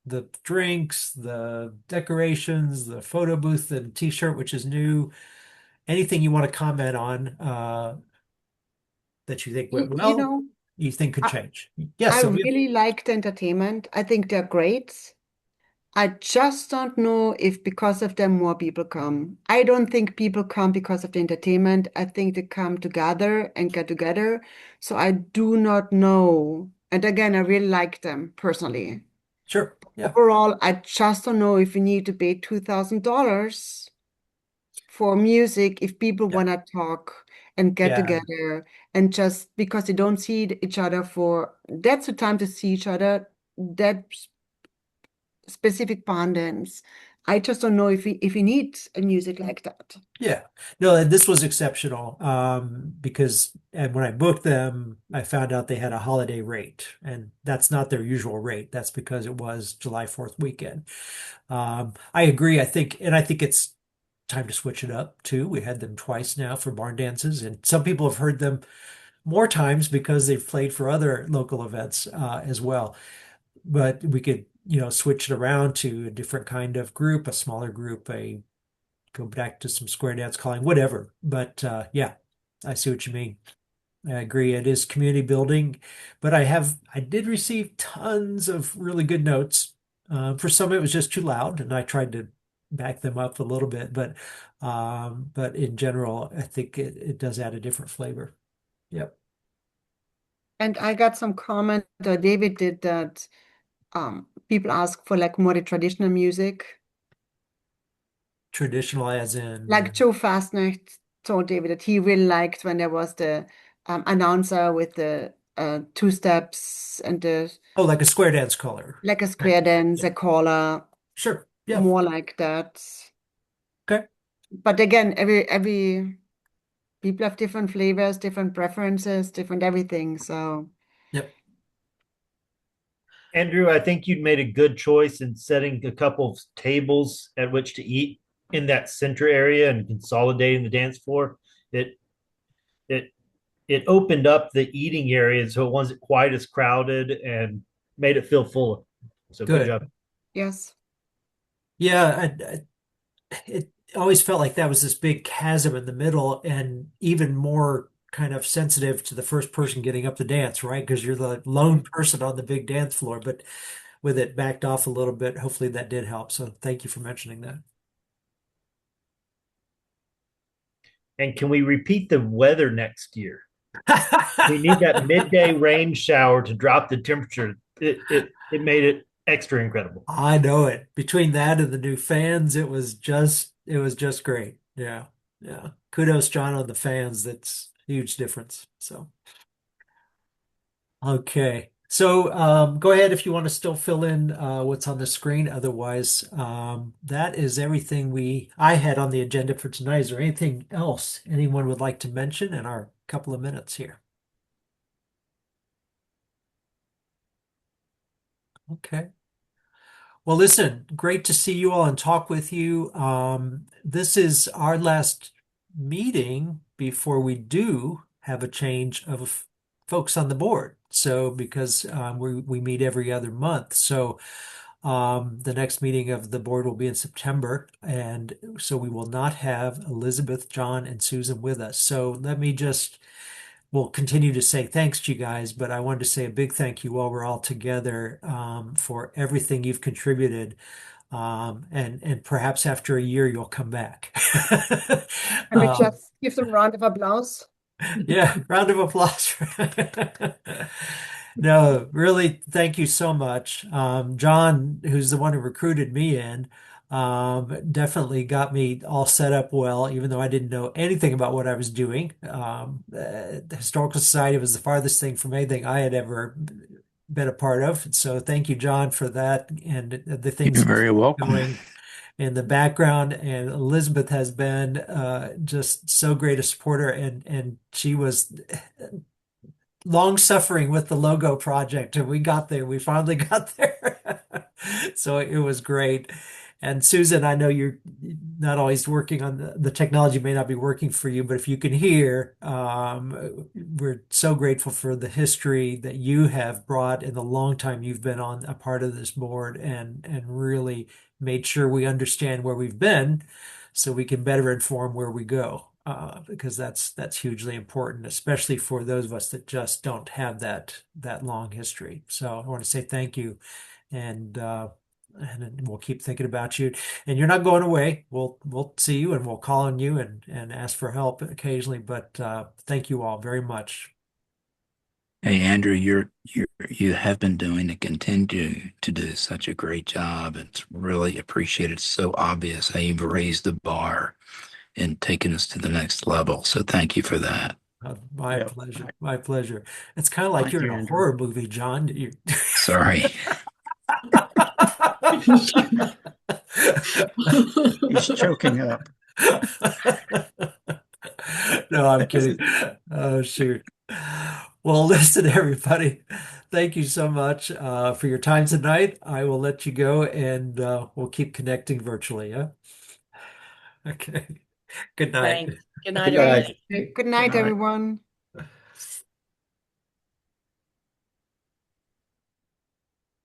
the drinks, the decorations, the photo booth, and t-shirt, which is new. Anything you want to comment on that you think went You, you well, know, you think could I, change? Yes, I Sylvia. really liked entertainment. I think they're great. I just don't know if because of them more people come. I don't think people come because of the entertainment. I think they come together and get together. So I do not know. And again, I really like them personally. Sure. Yeah. Overall, I just don't know if we need to pay $2,000 for music if people Yeah. want to talk and get Yeah. together and just because they don't see each other for that's the time to see each other. That specific pandemics. I just don't know if we need a music like that. Yeah. No, this was exceptional because and when I booked them, I found out they had a holiday rate, and that's not their usual rate. That's because it was July 4th weekend. I agree. I think it's time to switch it up too. We had them twice now for barn dances, and some people have heard them more times because they've played for other local events as well. But we could, switch it around to a different kind of group, a smaller group, a go back to some square dance calling, whatever. But yeah, I see what you mean. I agree. It is community building, but I did receive tons of really good notes. For some, it was just too loud, and I tried to back them up a little bit, but in general, I think it does add a different flavor. Yep. And I got some comment, David did that people ask for like more the traditional music. Traditional as in, Like Joe Fastnacht told David that he really liked when there was the announcer with the two steps and the oh, like a square dance color. like a square dance, Yeah, a caller, sure. Yeah. more like that. Okay. But again, every people have different flavors, different preferences, different everything. So Yep. Andrew, I think you'd made a good choice in setting a couple of tables at which to eat in that center area and consolidating the dance floor. It it it opened up the eating area so it wasn't quite as crowded and made it feel fuller. So good Good. job. yes. Yeah, it always felt like that was this big chasm in the middle, and even more kind of sensitive to the first person getting up to dance, right? Because you're the lone person on the big dance floor, but with it backed off a little bit, hopefully that did help. So thank you for mentioning that. And can we repeat the weather next year? We need that midday rain shower to drop the temperature. It made it extra incredible. I know it. Between that and the new fans, it was just great. Yeah. Yeah. Kudos, John, on the fans. That's a huge difference. So, okay. So, go ahead if you want to still fill in what's on the screen. Otherwise, that is everything I had on the agenda for tonight. Is there anything else anyone would like to mention in our couple of minutes here? Okay. Well, listen, great to see you all and talk with you. This is our last meeting before we do have a change of folks on the board. So, because we meet every other month, so the next meeting of the board will be in September, and so we will not have Elizabeth, John, and Susan with us. So let me just we'll continue to say thanks to you guys, but I wanted to say a big thank you while we're all together for everything you've contributed. And perhaps after a year you'll come back. Can we just give them a round of applause? Yeah, round of applause. No, really, thank you so much. John, who's the one who recruited me in, definitely got me all set up well, even though I didn't know anything about what I was doing. The Historical Society was the farthest thing from anything I had ever been a part of. So thank you, John, for that and the things You're very welcome. doing in the background. And Elizabeth has been just so great a supporter, and she was long suffering with the logo project, and we got there. We finally got there. So it was great. And Susan, I know you're not always working on the technology may not be working for you, but if you can hear, we're so grateful for the history that you have brought in the long time you've been on a part of this board, and really made sure we understand where we've been so we can better inform where we go. Because that's hugely important, especially for those of us that just don't have that long history. So I want to say thank you, and we'll keep thinking about you. And you're not going away. We'll see you, and we'll call on you and ask for help occasionally. But thank you all very much. Hey, Andrew, you have been doing and continue to do such a great job. It's really appreciated. So obvious how you've raised the bar and taken us to the next level. So thank you for that. My Yeah. pleasure. My pleasure. It's kind of like Thank you're in you, a Andrew. horror movie, John. You... Sorry. He's choking up. No, I'm kidding. Oh, shoot. Well, listen, everybody. Thank you so much for your time tonight. I will let you go, and we'll keep connecting virtually. Yeah. Okay. Good night. Thanks. Good night, Good night. everybody. Good night, night. everyone.